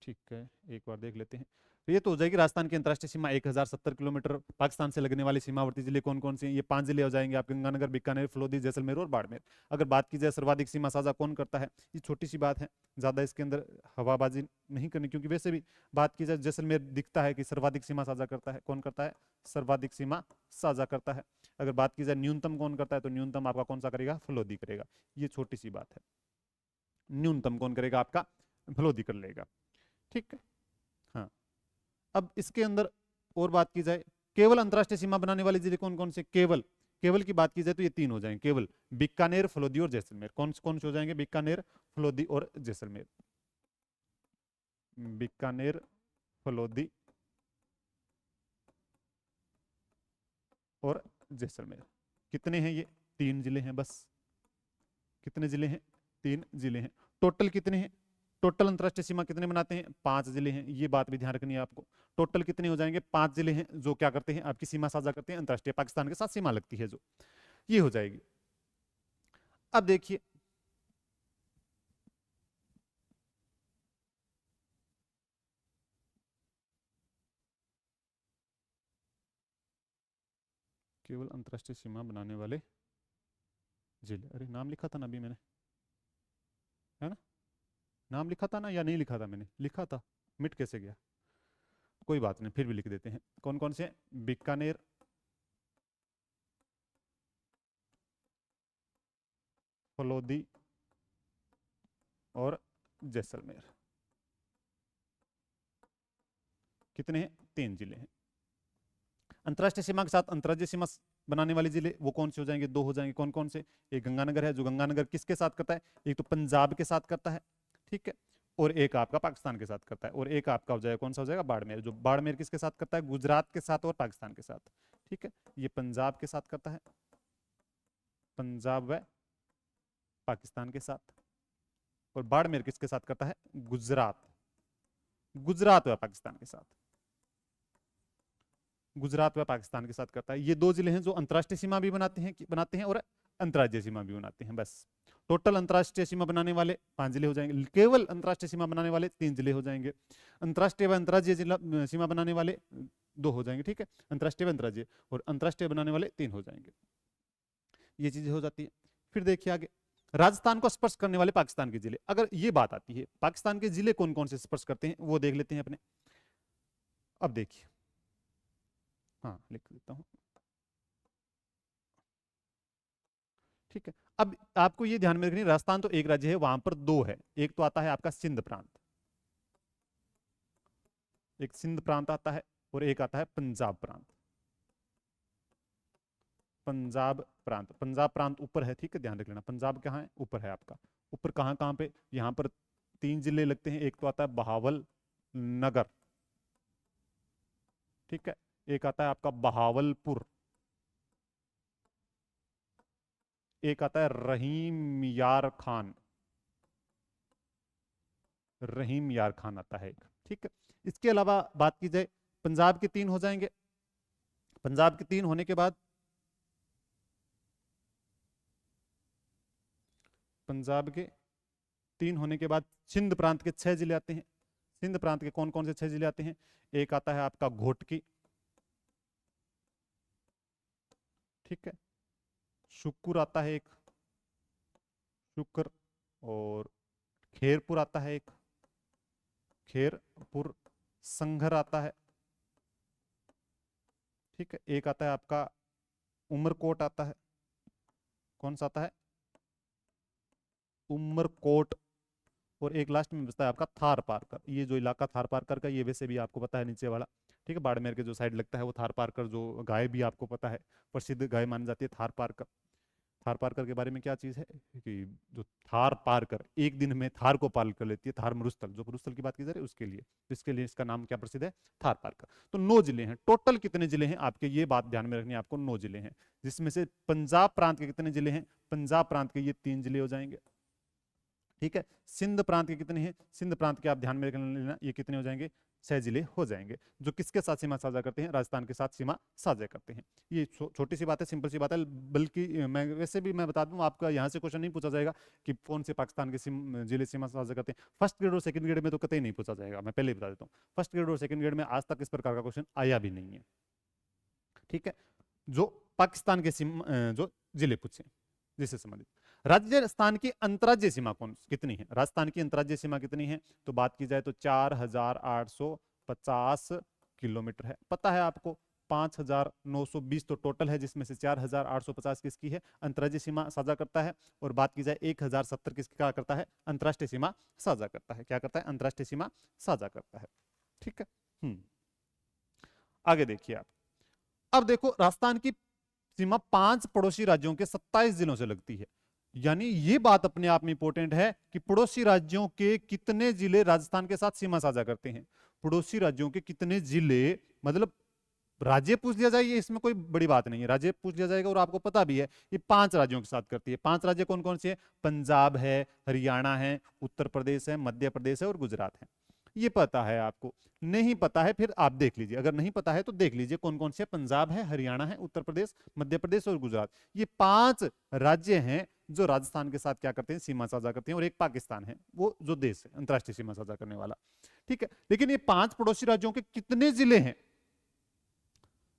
ठीक है, एक बार देख लेते हैं। तो ये तो हो जाएगी राजस्थान की अंतरराष्ट्रीय सीमा 1070 किलोमीटर। पाकिस्तान से लगने वाले सीमावर्ती जिले कौन कौन से हैं, ये पांच जिले हो जाएंगे आपके, गंगानगर, बीकानेर, फलोदी, जैसलमेर और बाड़मेर। अगर बात की जाए सर्वाधिक सीमा साझा कौन करता है, ये छोटी सी बात है, ज्यादा इसके अंदर हवाबाजी नहीं करनी, क्योंकि वैसे भी बात की जाए जैसलमेर दिखता है कि सर्वाधिक सीमा साझा करता है, कौन करता है, सर्वाधिक सीमा साझा करता है। अगर बात की जाए न्यूनतम कौन करता है, तो न्यूनतम आपका कौन सा करेगा, फलोदी करेगा। ये छोटी सी बात है, न्यूनतम कौन करेगा आपका, फलोदी कर लेगा। ठीक है, हाँ। अब इसके अंदर और बात की जाए, केवल अंतरराष्ट्रीय सीमा बनाने वाले जिले कौन कौन से, केवल, केवल की बात की जाए तो ये तीन हो जाएंगे केवल, बीकानेर, फलोदी और जैसलमेर। कौन कौन से हो जाएंगे, बीकानेर, फलोदी और जैसलमेर, बीकानेर, फलोदी और जैसलमेर। कितने हैं ये, तीन जिले हैं बस। कितने जिले हैं, तीन जिले हैं। टोटल कितने हैं, टोटल अंतरराष्ट्रीय सीमा कितने बनाते हैं, पांच जिले हैं, ये बात भी ध्यान रखनी है आपको। टोटल कितने हो जाएंगे, पांच जिले हैं जो क्या करते हैं, आपकी सीमा साझा करते हैं, अंतरराष्ट्रीय पाकिस्तान के साथ सीमा लगती है जो, ये हो जाएगी। अब देखिए, केवल अंतरराष्ट्रीय सीमा बनाने वाले जिले, अरे नाम लिखा था ना अभी मैंने, है ना, नाम लिखा था ना, या नहीं लिखा था, मैंने लिखा था, मिट कैसे गया, कोई बात नहीं, फिर भी लिख देते हैं। कौन कौन से, बीकानेर, फलोदी और जैसलमेर। कितने हैं? 3 जिले हैं। अंतर्राष्ट्रीय सीमा के साथ अंतर्राज्यीय सीमा बनाने वाले जिले वो कौन से हो जाएंगे? 2 हो जाएंगे। कौन कौन से? एक गंगानगर है, जो गंगानगर किसके साथ करता है? एक तो पंजाब के साथ करता है, ठीक है, और एक आपका पाकिस्तान के साथ करता है, और एक आपका हो जाएगा कौन सा हो जाएगा? बाड़मेर। जो बाड़मेर किसके साथ करता है? गुजरात के साथ और पाकिस्तान के साथ, ठीक है। ये पंजाब के साथ करता है, पंजाब व पाकिस्तान के साथ, और बाड़मेर किसके साथ करता है? गुजरात, गुजरात व पाकिस्तान के साथ, गुजरात व पाकिस्तान के साथ करता है। ये 2 जिले हैं जो अंतर्राष्ट्रीय सीमा भी बनाते हैं और अंतर्राज्यीय सीमा भी बनाते हैं। बस टोटल अंतर्राष्ट्रीय सीमा बनाने वाले 5 जिले हो जाएंगे, केवल अंतर्राष्ट्रीय सीमा बनाने वाले 3 जिले हो जाएंगे, अंतर्राष्ट्रीय व अंतर्राज्यीय सीमा बनाने वाले 2 हो जाएंगे, ठीक है, अंतर्राष्ट्रीय व अंतर्राज्यीय, और अंतर्राष्ट्रीय बनाने वाले 3 हो जाएंगे। ये चीजें हो जाती है। फिर देखिए आगे, राजस्थान को स्पर्श करने वाले पाकिस्तान के जिले। अगर ये बात आती है पाकिस्तान के जिले कौन कौन से स्पर्श करते हैं वो देख लेते हैं अपने। अब देखिए, हाँ लिख देता हूं, ठीक है। अब आपको ये ध्यान में रखनी, राजस्थान तो एक राज्य है, वहां पर 2 है। एक तो आता है आपका सिंध प्रांत, एक सिंध प्रांत आता है, और एक आता है पंजाब प्रांत। पंजाब प्रांत, पंजाब प्रांत ऊपर है, ठीक है, ध्यान रख लेना। पंजाब कहाँ है? ऊपर है आपका। ऊपर कहाँ कहाँ पे? यहाँ पर 3 जिले लगते हैं। एक तो आता है बहावल नगर, ठीक है, एक आता है आपका बहावलपुर, एक आता है रहीम यार खान, रहीम यार खान आता है एक, ठीक है। इसके अलावा बात की जाए, पंजाब के 3 हो जाएंगे। पंजाब के 3 होने के बाद, पंजाब के 3 होने के बाद सिंध प्रांत के 6 जिले आते हैं। सिंध प्रांत के कौन कौन से 6 जिले आते हैं? एक आता है आपका घोटकी, ठीक है, शुक्र आता है एक, शुक्र, और खेरपुर आता है एक, खेरपुर, संघर आता है, ठीक है, एक आता है आपका उमरकोट आता है। कौन सा आता है? उमरकोट। और एक लास्ट में बचता है आपका थार पारकर। ये जो इलाका थार पारकर का, ये वैसे भी आपको पता है नीचे वाला, ठीक है, बाड़मेर के जो साइड लगता है वो थार पारकर, जो गाय भी आपको पता है प्रसिद्ध गाय मानी जाती है थार पारकर। थार पारकर के बारे में क्या चीज है कि जो थार पारकर एक दिन में थार को पार कर लेती है, थार मरुस्थल, जो मरुस्थल की बात की जा रही है उसके लिए, तो इसके लिए इसका नाम क्या प्रसिद्ध है? थार पारकर। तो 9 जिले हैं टोटल। कितने जिले हैं आपके? ये बात ध्यान में रखनी है आपको। 9 जिले हैं, जिसमें से पंजाब प्रांत के कितने जिले हैं? पंजाब प्रांत के ये 3 जिले हो जाएंगे, ठीक है। सिंध प्रांत के कितने हैं? सिंध प्रांत के आप ध्यान में रख लेना, ये कितने हो जाएंगे? 6 जिले हो जाएंगे, जो किसके साथ सीमा साझा करते हैं? राजस्थान के साथ सीमा साझा करते हैं। ये छोटी सी बात है, सिंपल सी बात है। बल्कि मैं वैसे भी मैं बता दूं, आपका यहाँ से क्वेश्चन नहीं पूछा जाएगा कि कौन से पाकिस्तान के जिले सीमा साझा करते हैं। फर्स्ट ग्रेड और सेकंड ग्रेड में तो कतई नहीं पूछा जाएगा, मैं पहले ही बता देता हूँ। फर्स्ट ग्रेड और सेकंड ग्रेड में आज तक इस प्रकार का क्वेश्चन आया भी नहीं है, ठीक है। जो पाकिस्तान के जो जिले पूछे जिससे संबंधित। राजस्थान की अंतर्राज्यीय सीमा कितनी है? राजस्थान की अंतर्राज्यीय सीमा कितनी है? तो बात की जाए तो 4850 किलोमीटर है। पता है आपको 5920 तो टोटल है, जिसमें से 4850 किसकी है? अंतर्राज्यीय सीमा साझा करता है। और बात की जाए 1070 किसकी क्या करता है? अंतर्राष्ट्रीय सीमा साझा करता है। क्या करता है? अंतर्राष्ट्रीय सीमा साझा करता है, ठीक है। आगे देखिए आप। अब देखो, राजस्थान की सीमा 5 पड़ोसी राज्यों के 27 जिलों से लगती है। यानी ये बात अपने आप में इंपॉर्टेंट है कि पड़ोसी राज्यों के कितने जिले राजस्थान के साथ सीमा साझा करते हैं। पड़ोसी राज्यों के कितने जिले, मतलब राज्य पूछ लिया जाए, ये इसमें कोई बड़ी बात नहीं है, राज्य पूछ लिया जाएगा और आपको पता भी है ये 5 राज्यों के साथ करती है। 5 राज्य कौन कौन से हैं? पंजाब है, हरियाणा है, उत्तर प्रदेश है, मध्य प्रदेश है और गुजरात है। ये पता है आपको। नहीं पता है फिर आप देख लीजिए, अगर नहीं पता है तो देख लीजिए कौन कौन से। पंजाब है, हरियाणा है, उत्तर प्रदेश, मध्य प्रदेश और गुजरात। ये 5 राज्य हैं जो राजस्थान के साथ क्या करते हैं? सीमा साझा करते हैं। और एक पाकिस्तान है, वो जो देश है अंतरराष्ट्रीय सीमा साझा करने वाला, ठीक है। लेकिन ये 5 पड़ोसी राज्यों के कितने जिले हैं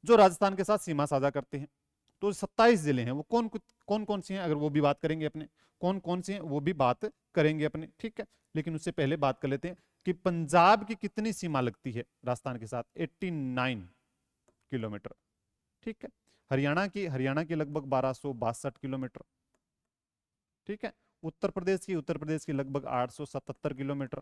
जो राजस्थान के साथ सीमा साझा करते हैं? तो 27 जिले हैं। वो कौन कौन कौन से हैं, अगर वो भी बात करेंगे अपने, कौन कौन से हैं वो भी बात करेंगे अपने, ठीक है। लेकिन उससे पहले बात कर लेते हैं कि पंजाब की कितनी सीमा लगती है राजस्थान के साथ? 89 किलोमीटर, ठीक है। हरियाणा की लगभग 1262 किलोमीटर, ठीक है। उत्तर प्रदेश की लगभग 877 किलोमीटर।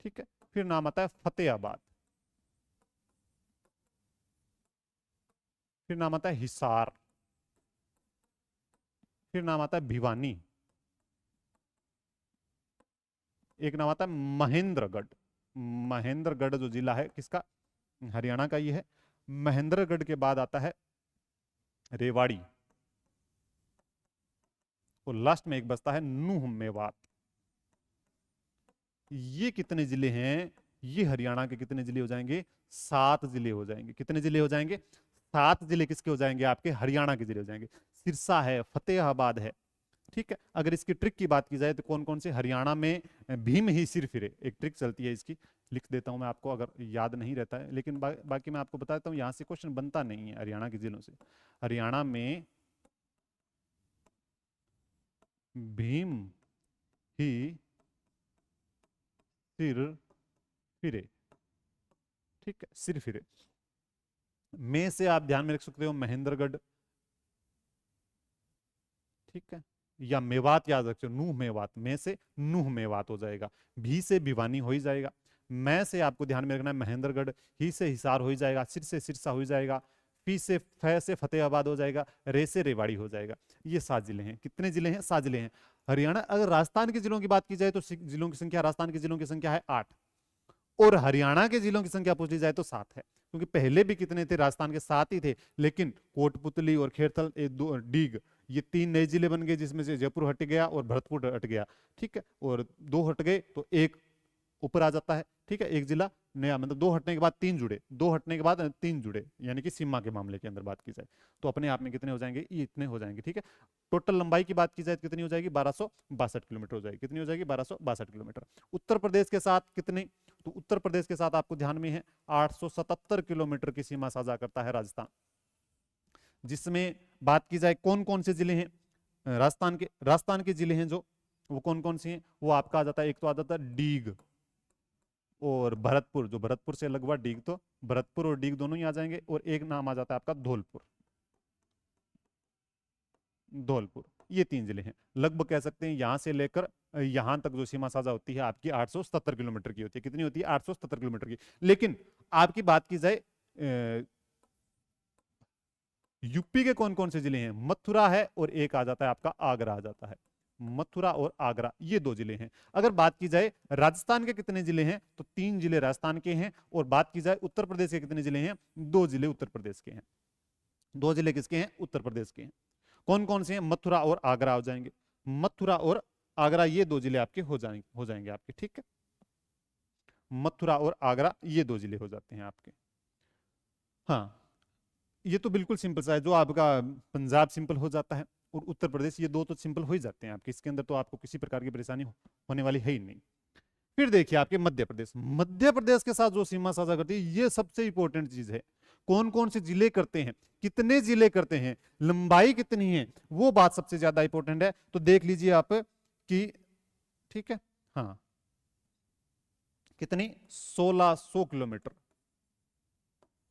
ठीक है। फिर नाम आता है फतेहाबाद, फिर नाम आता है हिसार, फिर नाम आता है भिवानी, एक नाम आता है महेंद्रगढ़। महेंद्रगढ़ जो जिला है किसका, हरियाणा का ये है। महेंद्रगढ़ के बाद आता है रेवाड़ी, और लास्ट में एक बचता है नूह मेवात। ये कितने जिले हैं, ये हरियाणा के कितने जिले हो जाएंगे, 7 जिले हो जाएंगे। कितने जिले हो जाएंगे, 7 जिले किसके हो जाएंगे, आपके हरियाणा के जिले हो जाएंगे। सिरसा है, फतेहाबाद है, ठीक है। अगर इसकी ट्रिक की बात की जाए तो कौन कौन से हरियाणा में भीम ही सिर फिरे, एक ट्रिक चलती है इसकी, लिख देता हूं मैं आपको अगर याद नहीं रहता है, लेकिन बाकी मैं आपको बताता हूँ, यहां से क्वेश्चन बनता नहीं है हरियाणा के जिलों से। हरियाणा में भीम ही सिर फिरे, ठीक है, सिर फिरे। में से आप ध्यान में रख सकते हो महेंद्रगढ़, ठीक है, या मेवात याद रखते हो, नूह मेवात, में से नूह मेवात हो जाएगा। भी से भिवानी हो ही जाएगा। मैं से आपको ध्यान में रखना है महेंद्रगढ़, ही से हिसार हो ही जाएगा, सिर से सिरसा हो ही जाएगा, फी से फै से फतेहाबाद हो जाएगा, रे से रेवाड़ी हो जाएगा। ये 7 जिले हैं। कितने जिले हैं, 7 जिले हैं। हरियाणा, अगर राजस्थान के जिलों की बात की जाए तो जिलों की संख्या, राजस्थान के जिलों की संख्या है 8, और हरियाणा के जिलों की संख्या पूछी जाए तो 7 है। क्योंकि पहले भी कितने थे, राजस्थान के 7 ही थे, लेकिन कोटपुतली और खेरथल, डीग, ये 3 नए जिले बन गए, जिसमें से जयपुर हट गया और भरतपुर हट गया, ठीक है, और 2 हट गए तो एक ऊपर आ जाता है, ठीक है, एक जिला नया, मतलब 2 हटने के बाद 3 जुड़े, 2 हटने के बाद 3 जुड़े, यानी कि सीमा के मामले के अंदर बात की जाए तो अपने आप में कितने हो जाएंगे, ये इतने हो जाएंगे, ठीक है। टोटल लंबाई की बात की जाए तो कितनी हो जाएगी, 1262 किलोमीटर हो जाएगी। कितनी हो जाएगी, 1262 किलोमीटर। उत्तर प्रदेश के साथ कितनी, तो उत्तर प्रदेश के साथ आपको ध्यान में है 877 किलोमीटर की सीमा साझा करता है राजस्थान। जिसमें बात की जाए कौन कौन से जिले हैं, राजस्थान के जिले हैं जो, वो कौन कौन से हैं, वो आपका आ जाता है, एक तो आ जाता है डीग और भरतपुर, जो भरतपुर से लगभग डीग, तो भरतपुर और डीग दोनों ही आ जाएंगे, और एक नाम आ जाता है आपका धौलपुर। धौलपुर, ये 3 जिले हैं। लगभग कह सकते हैं यहां से लेकर यहां तक जो सीमा साझा होती है आपकी 877 किलोमीटर की होती है। कितनी होती है, 877 किलोमीटर की। लेकिन आपकी बात की जाए यूपी के कौन कौन से जिले हैं, मथुरा है और एक आ जाता है आपका आगरा आ जाता है। मथुरा और आगरा, ये 2 जिले हैं। अगर बात की जाए राजस्थान के कितने जिले हैं, तो 3 जिले राजस्थान के हैं, और बात की जाए उत्तर प्रदेश के कितने जिले हैं, 2 जिले उत्तर प्रदेश के हैं। 2 जिले किसके हैं, उत्तर प्रदेश के हैं। कौन कौन से हैं, मथुरा और आगरा हो जाएंगे। मथुरा और आगरा, ये 2 जिले आपके हो जाएंगे आपके, ठीक है। मथुरा और आगरा, ये 2 जिले हो जाते हैं आपके। हाँ, ये तो बिल्कुल सिंपल सा है, जो आपका पंजाब सिंपल हो जाता है, और उत्तर प्रदेश, ये 2 तो सिंपल हो ही जाते हैं आपके। इसके अंदर तो आपको किसी प्रकार की परेशानी होने वाली है ही नहीं। फिर देखिए आपके मध्य प्रदेश, मध्य प्रदेश के साथ जो सीमा साझा करती है, ये सबसे इंपॉर्टेंट चीज है। कौन कौन से जिले करते हैं, कितने जिले करते हैं, लंबाई कितनी है, वो बात सबसे ज्यादा इंपॉर्टेंट है। तो देख लीजिए आप कि, ठीक है, हाँ, कितनी, 1600 किलोमीटर।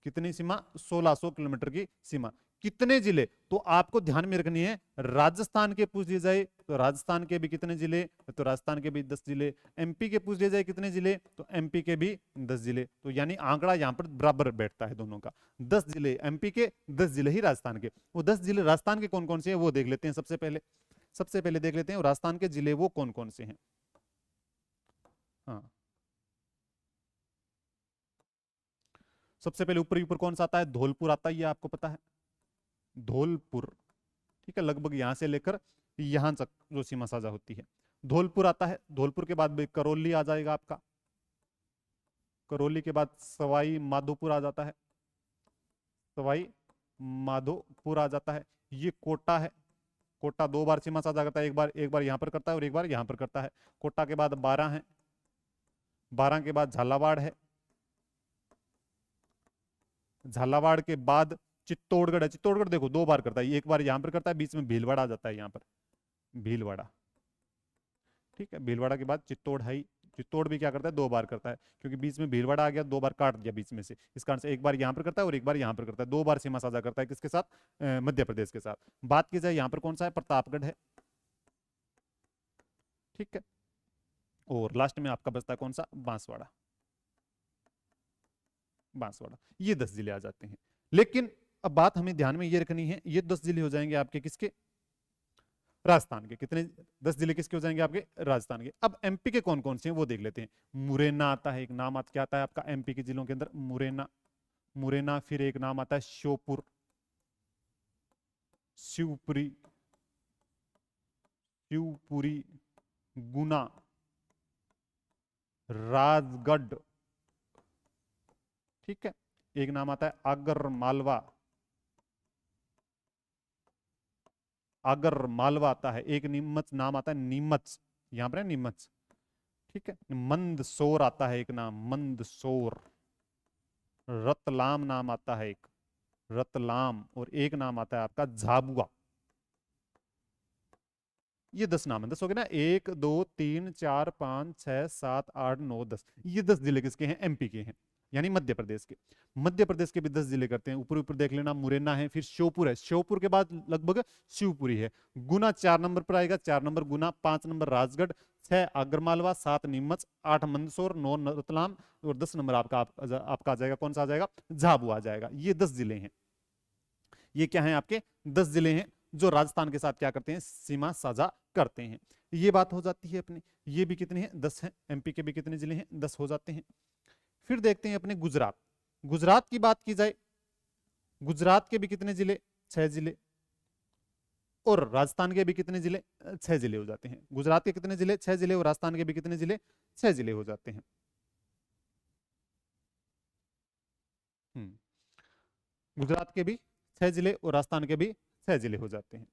कितनी सीमा, 1600 किलोमीटर की सीमा। कितने जिले, तो आपको ध्यान में रखनी है, राजस्थान के पूछ लिया जाए तो राजस्थान के भी कितने जिले, तो राजस्थान के भी 10 जिले। एमपी के पूछ लिया जाए कितने जिले, तो एमपी के भी 10 जिले। तो यानी आंकड़ा यहां पर बराबर बैठता है दोनों का, 10 जिले एमपी के, 10 जिले ही राजस्थान के। वो 10 जिले राजस्थान के कौन कौन से हैं, वो देख लेते हैं सबसे पहले देख लेते हैं राजस्थान के जिले वो कौन कौन से हैं। हाँ, सबसे पहले ऊपर ऊपर कौन सा आता है, धौलपुर आता है, ये आपको पता है, धौलपुर, ठीक है। लगभग यहां से लेकर यहां तक जो सीमा साझा होती है, धौलपुर आता है। धौलपुर के बाद करौली आ जाएगा आपका, करौली के बाद सवाई माधोपुर आ जाता है, सवाई माधोपुर आ जाता है। ये कोटा है, कोटा 2 बार सीमा साझा करता है, एक बार यहां पर करता है और एक बार यहां पर करता है। कोटा के बाद 12 है, 12 के बाद झालावाड़ है, झालावाड़ के बाद चित्तौड़गढ़ है। चित्तौड़गढ़ देखो 2 बार करता है, एक बार यहां पर करता है, बीच में भीलवाड़ा आ जाता है यहाँ पर, भीलवाड़ा, ठीक है। भीलवाड़ा के बाद चित्तौड़ है, चित्तौड़ भी क्या करता है, 2 बार करता है, क्योंकि बीच में भीलवाड़ा आ गया, 2 बार काट दिया बीच में से, इस कारण से एक बार यहां पर करता है और एक बार यहां पर करता है। 2 बार सीमा साझा करता है, किसके साथ, मध्य प्रदेश के साथ। बात की जाए यहाँ पर कौन सा है, प्रतापगढ़ है, ठीक है। और लास्ट में आपका बचता है कौन सा, बांसवाड़ा। बांसवाड़ा, ये 10 जिले आ जाते हैं। लेकिन अब बात हमें ध्यान में ये रखनी है, ये 10 जिले हो जाएंगे आपके किसके, राजस्थान के। कितने, 10 जिले किसके हो जाएंगे आपके, राजस्थान के। अब एमपी के कौन कौन से हैं वो देख लेते हैं। मुरैना आता है एक नाम, क्या आता है आपका एमपी के जिलों के अंदर, मुरैना। मुरैना, फिर एक नाम आता है श्योपुर, शिवपुरी, शिवपुरी, गुना, राजगढ़, ठीक है। एक नाम आता है आगर मालवा, आगर मालवा आता है। एक नीमच नाम आता है, नीमच, यहां पर है नीमच, ठीक है। मंदसौर आता है एक नाम, मंदसौर। रतलाम नाम आता है एक, रतलाम। और एक नाम आता है आपका झाबुआ। ये 10 नाम है, 10 हो गए ना, 1 2 3 4 5 6 7 8 9 10। ये 10 जिले किसके हैं, एमपी के हैं, यानी मध्य प्रदेश के। मध्य प्रदेश के भी 10 जिले करते हैं। ऊपर ऊपर देख लेना, मुरैना है, फिर श्योपुर है, श्योपुर के बाद लगभग शिवपुरी है। गुना 4 नंबर पर आएगा, 4 नंबर गुना, 5 नंबर राजगढ़, 6 आगरमालवा, 7 नीमच, 8 मंदसौर, 9 रतलाम, और 10 नंबर आपका आ जाएगा कौन सा आ जाएगा, झाबुआ आ जाएगा। ये 10 जिले हैं, ये क्या हैं आपके 10 जिले हैं जो राजस्थान के साथ क्या करते हैं, सीमा साझा करते हैं। ये बात हो जाती है अपनी। ये भी कितने हैं, 10 हैं। एमपी के भी कितने जिले हैं, 10 हो जाते हैं। फिर देखते हैं अपने गुजरात। गुजरात की बात की जाए, गुजरात के भी कितने जिले, 6 जिले। और राजस्थान के भी कितने जिले, 6 जिले हो जाते हैं। गुजरात के कितने जिले, 6 जिले, और राजस्थान के भी कितने जिले, 6 जिले हो जाते हैं। गुजरात के भी 6 जिले और राजस्थान के भी 6 जिले हो जाते हैं।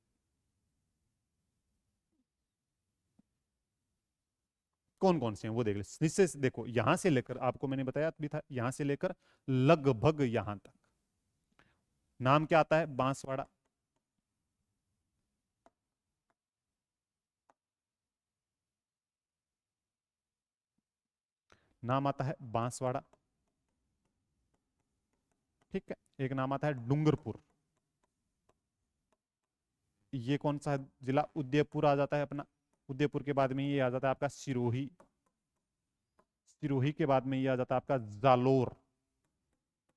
कौन कौन से हैं वो देख ले, निश्चय से देखो, यहां से लेकर, आपको मैंने बताया भी था, यहां से लेकर लगभग यहां तक नाम क्या आता है, बांसवाड़ा। नाम आता है बांसवाड़ा, ठीक है। एक नाम आता है डूंगरपुर। ये कौन सा जिला, उदयपुर आ जाता है अपना। उदयपुर के बाद में ये आ जाता है आपका सिरोही। सिरोही के बाद में ये आ जाता है आपका जालोर।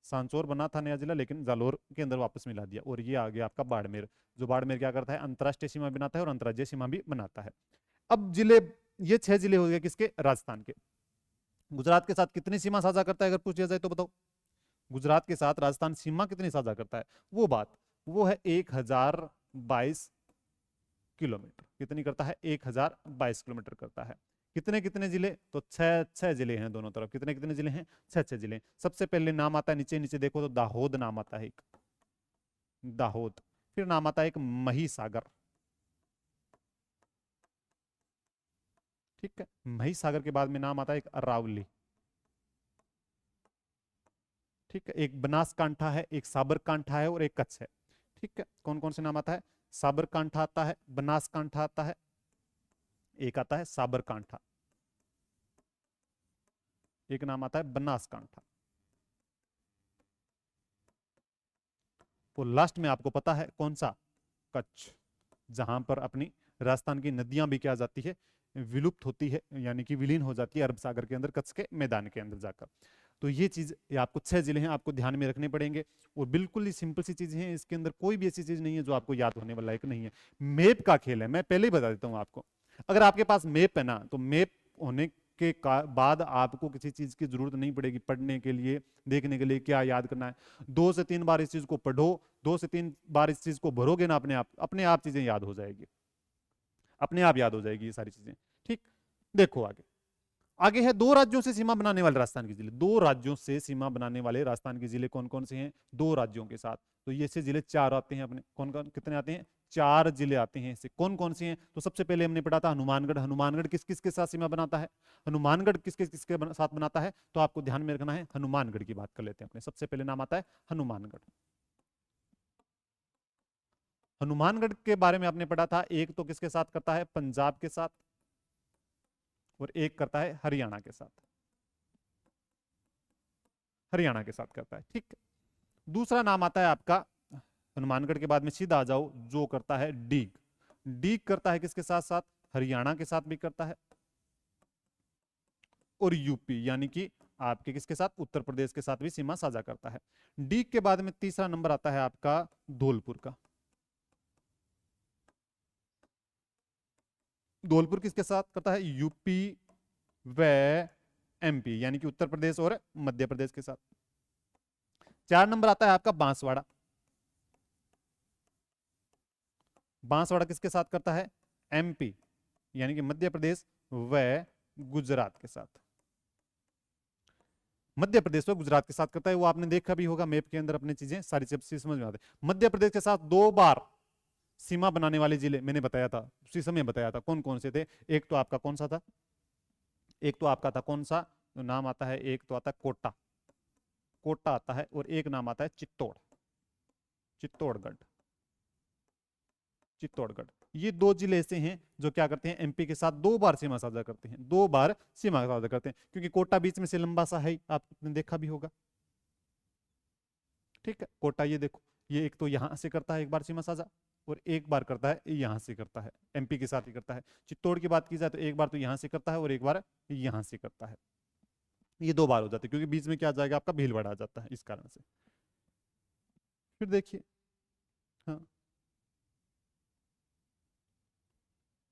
सांचौर बना था नया जिला, लेकिन जालोर के अंदर वापस मिला दिया। और ये आ गया आपका बाड़मेर, जो बाड़मेर क्या करता है, अंतरराष्ट्रीय सीमा बनाता है और अंतर्राज्यीय सीमा भी बनाता है। अब जिले, ये 6 जिले हो गए किसके, राजस्थान के। गुजरात के साथ कितनी सीमा साझा करता है अगर पूछा जाए तो बताओ, गुजरात के साथ राजस्थान सीमा कितनी साझा करता है, वो बात, वो है 1022 किलोमीटर। कितनी करता है, 1022 किलोमीटर करता है। कितने कितने जिले, तो 6 6 जिले हैं दोनों तरफ। कितने कितने जिले हैं, 6 6 जिले। सबसे पहले नाम आता है, नीचे नीचे देखो तो दाहोद नाम आता है एक, दाहोद। फिर नाम आता है एक महिसागर, ठीक है। महिसागर के बाद में नाम आता है एक अरावली, ठीक है। एक बनासकांठा है, एक साबरकांठा है, और एक कच्छ है, ठीक है। कौन कौन से नाम आता है, साबरकांठा आता है, बनासकांठा आता है, एक आता है साबरकांठा, एक नाम आता है बनासकांठा। और लास्ट में आपको पता है कौन सा, कच्छ, जहां पर अपनी राजस्थान की नदियां भी क्या जाती है, विलुप्त होती है, यानी कि विलीन हो जाती है अरब सागर के अंदर, कच्छ के मैदान के अंदर जाकर। तो ये चीज, ये आपको 6 जिले हैं, आपको ध्यान में रखने पड़ेंगे। और बिल्कुल ही सिंपल सी चीजें हैं, इसके अंदर कोई भी ऐसी चीज नहीं है जो आपको याद होने वाला, एक नहीं है। मैप का खेल है, मैं पहले ही बता देता हूं आपको। अगर आपके पास मैप है ना, तो मैप होने के बाद आपको किसी चीज की जरूरत नहीं पड़ेगी पढ़ने के लिए, देखने के लिए क्या याद करना है। 2 से 3 बार इस चीज को पढ़ो, 2 से 3 बार इस चीज को भरोगे ना, अपने आप चीजें याद हो जाएगी, अपने आप याद हो जाएगी ये सारी चीजें, ठीक। देखो आगे, आगे है 2 राज्यों से सीमा बनाने वाले राजस्थान के जिले। 2 राज्यों से सीमा बनाने वाले राजस्थान के जिले कौन कौन से हैं, 2 राज्यों के साथ। तो ये से जिले 4 आते हैं अपने, कौन कौन कितने आते हैं, 4 जिले आते हैं। इससे कौन कौन से हैं, तो सबसे पहले हमने पढ़ा था हनुमानगढ़। हनुमानगढ़ किस किस के साथ सीमा बनाता है, हनुमानगढ़ किस किस किसके साथ बनाता है, तो आपको ध्यान में रखना है, हनुमानगढ़ की बात कर लेते हैं अपने। सबसे पहले नाम आता है हनुमानगढ़। हनुमानगढ़ के बारे में आपने पढ़ा था, एक तो किसके साथ करता है, पंजाब के साथ, और एक करता है हरियाणा के साथ, हरियाणा के साथ करता है, ठीक। दूसरा नाम आता है आपका, हनुमानगढ़ के बाद में सीधा आ जाओ, जो करता है डीग। डीग करता है किसके साथ साथ, हरियाणा के साथ भी करता है, और यूपी, यानी कि आपके किसके साथ, उत्तर प्रदेश के साथ भी सीमा साझा करता है। डी के बाद में तीसरा नंबर आता है आपका धौलपुर का। धौलपुर किसके साथ करता है, यूपी व एमपी, यानी कि उत्तर प्रदेश और मध्य प्रदेश के साथ। 4 नंबर आता है आपका बांसवाड़ा। बांसवाड़ा किसके साथ करता है, एमपी, यानी कि मध्य प्रदेश व गुजरात के साथ। मध्य प्रदेश व गुजरात के साथ करता है, वो आपने देखा भी होगा मैप के अंदर, अपनी चीजें सारी चीजें समझ में आती है। मध्य प्रदेश के साथ 2 बार सीमा बनाने वाले जिले मैंने बताया था, उसी समय बताया था कौन कौन से थे। एक तो आपका कौन सा था, एक तो आपका था कौन सा, तो नाम आता है, एक तो आता है कोटा, कोटा आता है, और एक नाम आता है चित्तौड़, चित्तौड़गढ़, चित्तौड़गढ़। ये 2 जिले ऐसे हैं जो क्या करते हैं, एमपी के साथ 2 बार सीमा साझा करते हैं, 2 बार सीमा साझा करते हैं, क्योंकि कोटा बीच में से लंबा सा है, आपने देखा भी होगा। ठीक है, कोटा ये देखो, ये एक तो यहां से करता है 1 बार सीमा साझा, और 1 बार करता है यहां से करता है, एमपी के साथ ही करता है। चित्तौड़ की बात की जाए तो 1 बार तो यहां से करता है और 1 बार यहां से करता है। ये 2 बार हो जाते हैं, क्योंकि बीच में क्या आ जाएगा आपका, भीलवाड़ा आ जाता है, इस कारण से। फिर देखिए, हाँ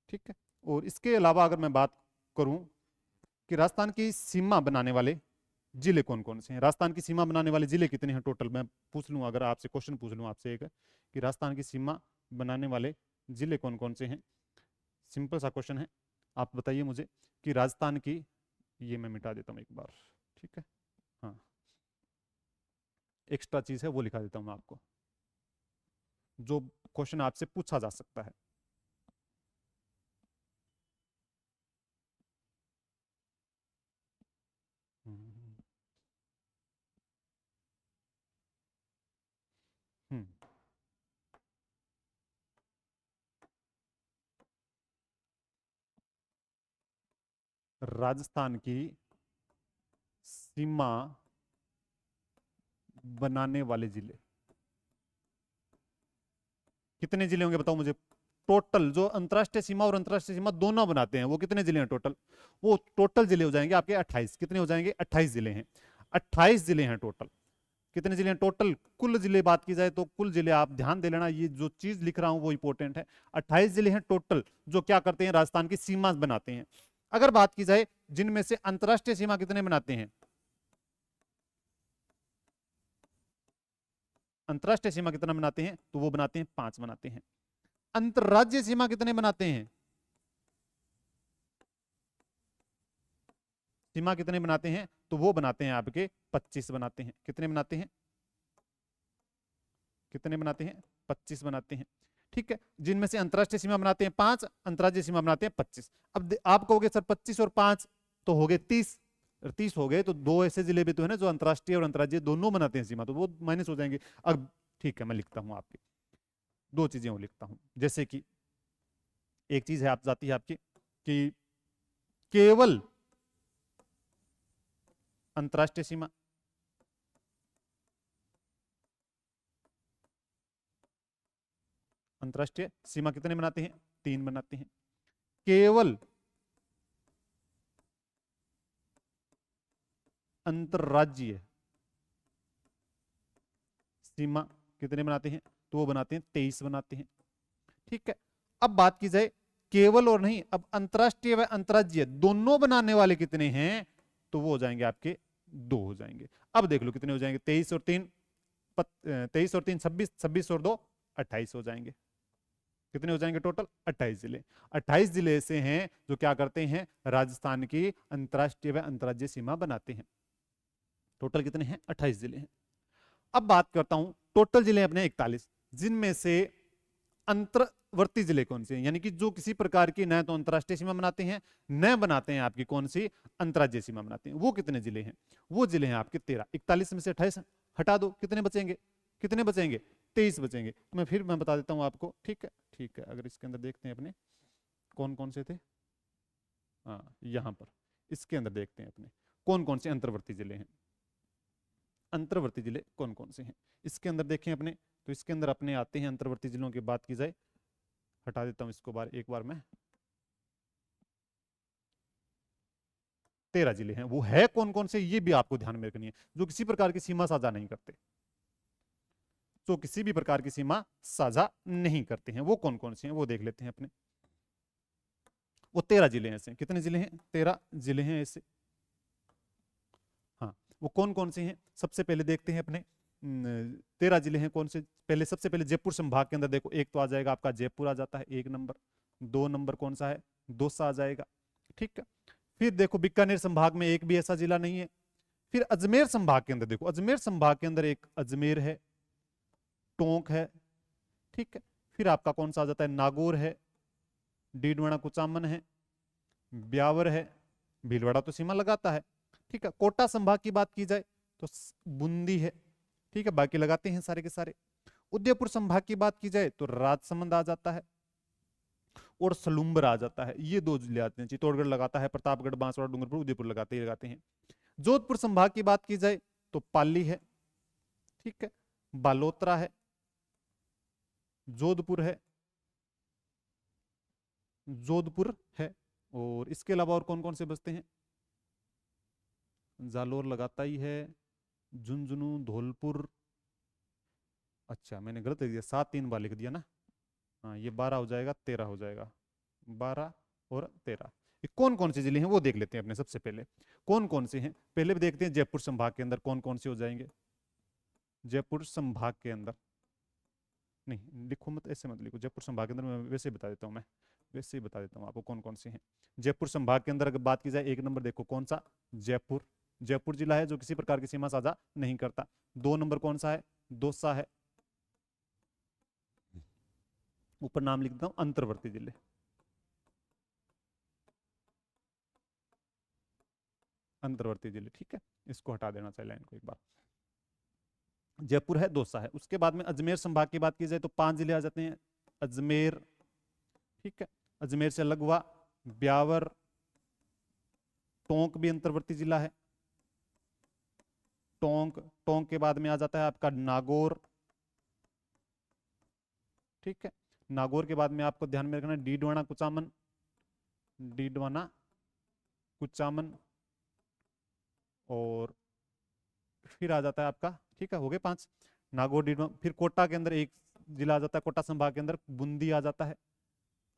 ठीक है। और इसके अलावा अगर मैं बात करूं कि राजस्थान की सीमा बनाने वाले जिले कौन कौन से हैं, राजस्थान की सीमा बनाने वाले जिले कितने हैं टोटल, मैं पूछ लूं, अगर आपसे क्वेश्चन पूछ लूं आपसे एक, कि राजस्थान की सीमा बनाने वाले जिले कौन कौन से हैं। सिंपल सा क्वेश्चन है, आप बताइए मुझे कि राजस्थान की, ये मैं मिटा देता हूं एक बार, ठीक है, हाँ, एक्स्ट्रा चीज है वो लिखा देता हूं मैं आपको, जो क्वेश्चन आपसे पूछा जा सकता है। हम्म, हम्म, राजस्थान की सीमा बनाने वाले जिले कितने जिले होंगे, बताओ मुझे। टोटल जो अंतरराष्ट्रीय सीमा और अंतरराष्ट्रीय सीमा दोनों बनाते हैं, वो कितने जिले हैं टोटल, वो टोटल जिले हो जाएंगे आपके 28। कितने हो जाएंगे, 28 जिले हैं, 28 जिले हैं टोटल। कितने जिले हैं टोटल, कुल जिले बात की जाए तो कुल जिले, आप ध्यान दे लेना, ये जो चीज लिख रहा हूं वो इंपॉर्टेंट है। 28 जिले हैं टोटल जो क्या करते हैं, राजस्थान की सीमा बनाते हैं। अगर बात की जाए जिनमें से अंतरराष्ट्रीय सीमा कितने बनाते हैं, अंतरराष्ट्रीय सीमा कितना बनाते हैं, तो वो बनाते हैं 5 बनाते हैं। अंतरराज्यीय सीमा कितने बनाते हैं, सीमा कितने बनाते हैं, तो वो बनाते हैं आपके 25 बनाते हैं। कितने बनाते हैं, कितने बनाते हैं, 25 बनाते हैं। ठीक है, जिनमें से अंतरराष्ट्रीय सीमा बनाते हैं 5, अंतरराज्यीय सीमा बनाते हैं 25। अब आप कहोगे सर 25 और 5 तो हो गए 30, 30 हो गए, तो 2 ऐसे जिले भी तो है ना जो अंतरराष्ट्रीय और अंतरराज्यीय दोनों बनाते हैं सीमा, तो वो माइनस हो जाएंगे। अब ठीक है, मैं लिखता हूं आपकी 2 चीजें वो लिखता हूं, जैसे कि एक चीज है आप जाती है आपकी कि केवल अंतरराष्ट्रीय सीमा, अंतरराष्ट्रीय सीमा कितने बनाते हैं, 3 बनाते हैं। केवल अंतरराज्यीय सीमा कितने बनाते हैं, तो वो बनाते हैं 23 बनाते हैं। ठीक है, अब बात की जाए केवल और नहीं, अब अंतरराष्ट्रीय व अंतरराज्यीय दोनों बनाने वाले कितने हैं, तो वो हो जाएंगे आपके 2 हो जाएंगे। अब देख लो कितने हो जाएंगे, 23 और 3 26, 26 और 2 28 हो जाएंगे। कितने हो जाएंगे टोटल, 28 जिले। 28 जिले ऐसे हैं जो क्या करते हैं, राजस्थान की अंतरराष्ट्रीय व अंतरराज्यीय सीमा बनाते हैं। टोटल कितने हैं, 28 जिले हैं। अब बात करता हूं, टोटल जिले अपने 41, जिनमें से अंतर्वर्ती जिले कौन से हैं, यानी कि जो किसी प्रकार की न तो अंतरराष्ट्रीय सीमा बनाते हैं, न बनाते हैं आपकी कौन सी, अंतरराज्यीय सीमा बनाते हैं, वो कितने जिले हैं, वो जिले हैं आपके 13। 41 में से 28 हटा दो, कितने बचेंगे, कितने बचेंगे, 23 बचेंगे। मैं बता देता हूं आपको, ठीक है, ठीक है। अगर इसके अंदर देखते हैं अपने कौन कौन से थे, हाँ यहां पर इसके अंदर देखते हैं अपने कौन कौन से अंतर्वर्ती जिले हैं। अंतर्वर्ती जिले कौन कौन से हैं इसके अंदर देखें अपने, तो इसके अंदर अपने आते हैं अंतर्वर्ती जिलों की बात की जाए, हटा देता हूं इसको एक बार मैं, 13 जिले हैं। वो है कौन कौन से, ये भी आपको ध्यान में रखनी है, जो किसी प्रकार की सीमा साझा नहीं करते, जो किसी भी प्रकार की सीमा साझा नहीं करते हैं। वो कौन कौन से हैं वो देख लेते हैं अपने। वो 13 जिले हैं ऐसे। कितने जिले हैं? 13 जिले हैं ऐसे। हाँ, वो कौन कौन से हैं सबसे पहले देखते हैं अपने। 13 जिले हैं कौन से, पहले सबसे पहले जयपुर संभाग के अंदर देखो, एक तो आ जाएगा आपका जयपुर आ जाता है 1 नंबर। 2 नंबर कौन सा है? दौसा आ जाएगा। ठीक है, फिर देखो बीकानेर संभाग में एक भी ऐसा जिला नहीं है। फिर अजमेर संभाग के अंदर देखो, अजमेर संभाग के अंदर एक अजमेर है, टोंक है। ठीक है, फिर आपका कौन सा आ जाता है? नागौर है, डीडवाना कुचामन है, ब्यावर है, भीलवाड़ा तो सीमा लगाता है। ठीक है, कोटा संभाग की बात की जाए तो बूंदी है। ठीक है, बाकी लगाते हैं सारे के सारे। उदयपुर संभाग की बात की जाए तो राजसमंद आ जाता है और सलूम्बर आ जाता है। ये 2 जिले आते हैं। चित्तौड़गढ़ लगाता है, प्रतापगढ़, बांसवाड़ा, डूंगरपुर, उदयपुर लगाते हैं। जोधपुर संभाग की बात की जाए तो पाली है। ठीक है, बालोतरा है, जोधपुर है, जोधपुर है। और इसके अलावा और कौन कौन से बचते हैं? जालोर लगाता ही है, झुंझुनू, धौलपुर। अच्छा मैंने गलत लिख दिया, 7 3 बार लिख दिया ना। हाँ, ये 12 हो जाएगा, 13 हो जाएगा। 12 और 13, ये कौन कौन से जिले हैं वो देख लेते हैं अपने। सबसे पहले कौन कौन से हैं, पहले भी देखते हैं जयपुर संभाग के अंदर कौन कौन से हो जाएंगे। जयपुर संभाग के अंदर, नहीं लिखो मत, ऐसे मत लिखो। जयपुर संभाग के अंदर मैं वैसे ही बता देता हूँ, मैं वैसे ही बता देता हूँ आपको कौन कौन से हैं। जयपुर संभाग के अंदर अगर बात की जाए, 1 नंबर देखो कौन सा? जयपुर। जयपुर जिला है जो किसी प्रकार की सीमा साझा नहीं करता। 2 नंबर कौन सा है? दौसा है। ऊपर नाम लिख देता हूं, अंतर्वर्ती जिले। अंतर्वर्ती जिले, ठीक है, इसको हटा देना चाहिए लाइन को एक बार। जयपुर है, दौसा है। उसके बाद में अजमेर संभाग की बात की जाए तो 5 जिले आ जाते हैं। अजमेर, ठीक है, अजमेर से अलग हुआ ब्यावर, टोंक भी अंतर्वर्ती जिला है। टोंक, टोंक के बाद में आ जाता है आपका नागौर। ठीक है, नागौर के बाद में आपको ध्यान में रखना है डीडवाना कुचामन, डीडवाना कुचामन। और फिर आ जाता है आपका, ठीक है, हो गए 5, नागौर, डीडवाना। फिर कोटा के अंदर एक जिला आ जाता है, कोटा संभाग के अंदर बूंदी आ जाता है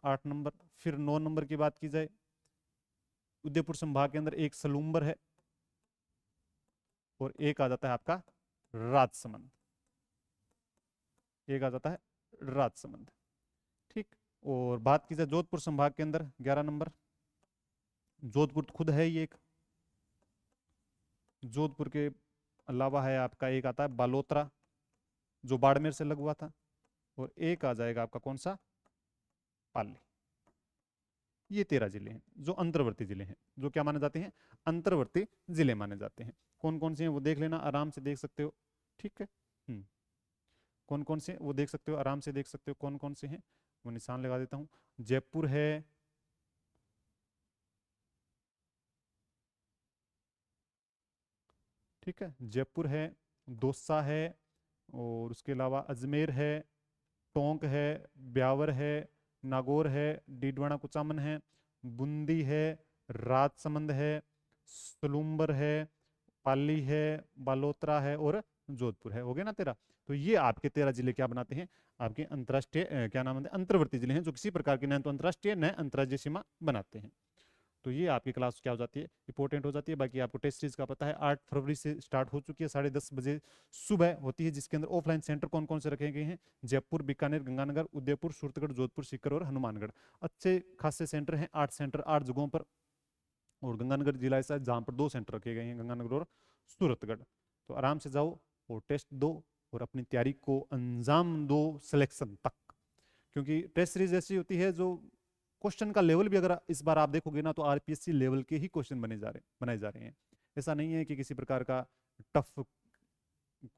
8 नंबर। फिर 9 नंबर की बात की जाए, उदयपुर संभाग के अंदर एक सलूम्बर है और एक आ जाता है आपका राजसमंद। एक आ जाता है राजसमंद। ठीक, और बात की जाए जोधपुर संभाग के अंदर 11 नंबर, जोधपुर खुद है ये एक। जोधपुर के अलावा है आपका एक आता है बालोतरा जो बाड़मेर से लग हुआ था, और एक आ जाएगा आपका कौन सा? पाली। ये 13 जिले हैं जो अंतर्वर्ती जिले हैं, जो क्या माने जाते हैं? अंतर्वर्ती जिले माने जाते हैं। कौन कौन से हैं वो देख लेना, आराम से देख सकते हो। ठीक है, कौन कौन से वो देख सकते हो, आराम से देख सकते हो कौन कौन से हैं। वो निशान लगा देता हूं। जयपुर है, ठीक है, जयपुर है, दौसा है, और उसके अलावा अजमेर है, टोंक है, ब्यावर है, नागौर है, डीडवाना कुचामन है, बूंदी है, राजसमंद है, सलूम्बर है, पाली है, बालोतरा है और जोधपुर है। हो गया ना 13। तो ये आपके 13 जिले क्या बनाते हैं? आपके अंतरराष्ट्रीय क्या नाम है, अंतर्वर्ती जिले हैं, जो किसी प्रकार की न तो अंतरराष्ट्रीय न अंतर्राज्यीय सीमा बनाते हैं। तो ये आपकी क्लास क्या हो जाती है? इंपॉर्टेंट हो जाती है। बाकी आपको टेस्ट सीरीज का पता है 8 फरवरी से स्टार्ट हो चुकी है, 10:30 बजे सुबह होती है, जिसके अंदर ऑफलाइन सेंटर कौन कौन से रखे गए हैं? जयपुर, बीकानेर, गंगानगर, उदयपुर, सूरतगढ़, जोधपुर, सीकर और हनुमानगढ़। अच्छे खासे सेंटर हैं, 8 सेंटर 8 जगहों पर। और गंगानगर जिला ऐसा है जहाँ पर 2 सेंटर रखे गए हैं, गंगानगर और सूरतगढ़। तो आराम से जाओ और टेस्ट दो और अपनी तैयारी को अंजाम दो सिलेक्शन तक, क्योंकि टेस्ट सीरीज ऐसी होती है जो क्वेश्चन का लेवल भी अगर इस बार आप देखोगे ना तो आरपीएससी लेवल के ही क्वेश्चन बनाए जा रहे हैं। ऐसा नहीं है कि किसी प्रकार का टफ,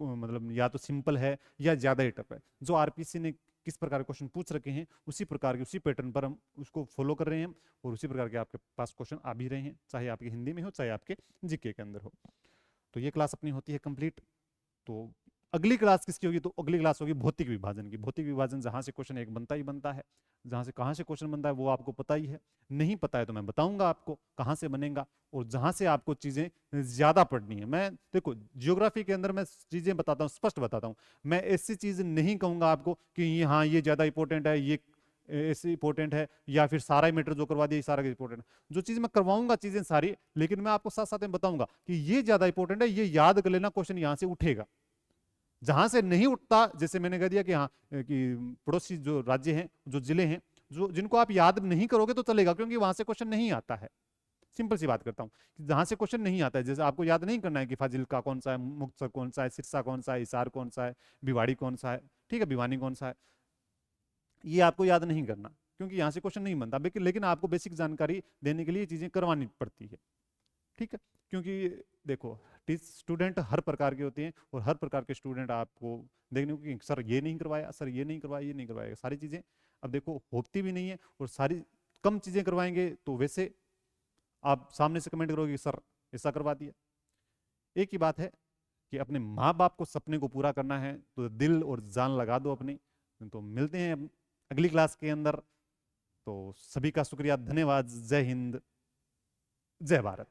मतलब या तो सिंपल है या ज्यादा ही टफ है। जो आरपीएससी ने किस प्रकार के क्वेश्चन पूछ रखे हैं उसी प्रकार के, उसी पैटर्न पर हम उसको फॉलो कर रहे हैं, और उसी प्रकार के आपके पास क्वेश्चन आ भी रहे हैं, चाहे आपकी हिंदी में हो चाहे आपके जीके के अंदर हो। तो ये क्लास अपनी होती है कंप्लीट। तो अगली क्लास किसकी होगी? तो अगली क्लास होगी भौतिक विभाजन की। भौतिक विभाजन जहां से क्वेश्चन एक बनता ही बनता है, जहां से कहां से क्वेश्चन बनता है वो आपको पता ही है। नहीं पता है तो मैं बताऊंगा आपको कहां से बनेगा, और जहां से आपको चीजें ज्यादा पढ़नी है। मैं देखो ज्योग्राफी के अंदर मैं चीजें बताता हूँ, स्पष्ट बताता हूँ। मैं ऐसी चीज नहीं कहूंगा आपको कि ये हाँ ये ज्यादा इंपॉर्टेंट है, ये ऐसे इंपॉर्टेंट है, या फिर सारा ही मैटर जो करवा दिया सारा इंपॉर्टेंट। जो चीज मैं करवाऊंगा चीजें सारी, लेकिन मैं आपको साथ साथ में बताऊंगा कि ये ज्यादा इंपॉर्टेंट है, ये याद कर लेना, क्वेश्चन यहां से उठेगा। जहां से नहीं उठता, जैसे मैंने कह दिया कि हाँ कि पड़ोसी जो राज्य हैं, जो जिले हैं, जो जिनको आप याद नहीं करोगे तो चलेगा, क्योंकि वहां से क्वेश्चन नहीं आता है। सिंपल सी बात करता हूँ, जहां से क्वेश्चन नहीं आता है, जैसे आपको याद नहीं करना है कि फाजिल्का कौन सा है, मुक्तसर कौन सा है, सिरसा कौन सा है, हिसार कौन सा है, भिवाड़ी कौन सा है, ठीक है, भिवानी कौन सा है, ये आपको याद नहीं करना, क्योंकि यहाँ से क्वेश्चन नहीं बनता। लेकिन आपको बेसिक जानकारी देने के लिए चीजें करवानी पड़ती है, ठीक है। क्योंकि देखो स्टूडेंट हर प्रकार के होते हैं, और हर प्रकार के स्टूडेंट आपको देखने को कि सर ये नहीं करवाया, सर ये नहीं करवाया, ये नहीं करवाया, सारी चीजें अब देखो होती भी नहीं है, और सारी कम चीजें करवाएंगे तो वैसे आप सामने से कमेंट करोगे सर ऐसा करवा दिया। एक ही बात है कि अपने माँ बाप को सपने को पूरा करना है तो दिल और जान लगा दो अपनी। तो मिलते हैं अगली क्लास के अंदर। तो सभी का शुक्रिया, धन्यवाद, जय हिंद, जय भारत।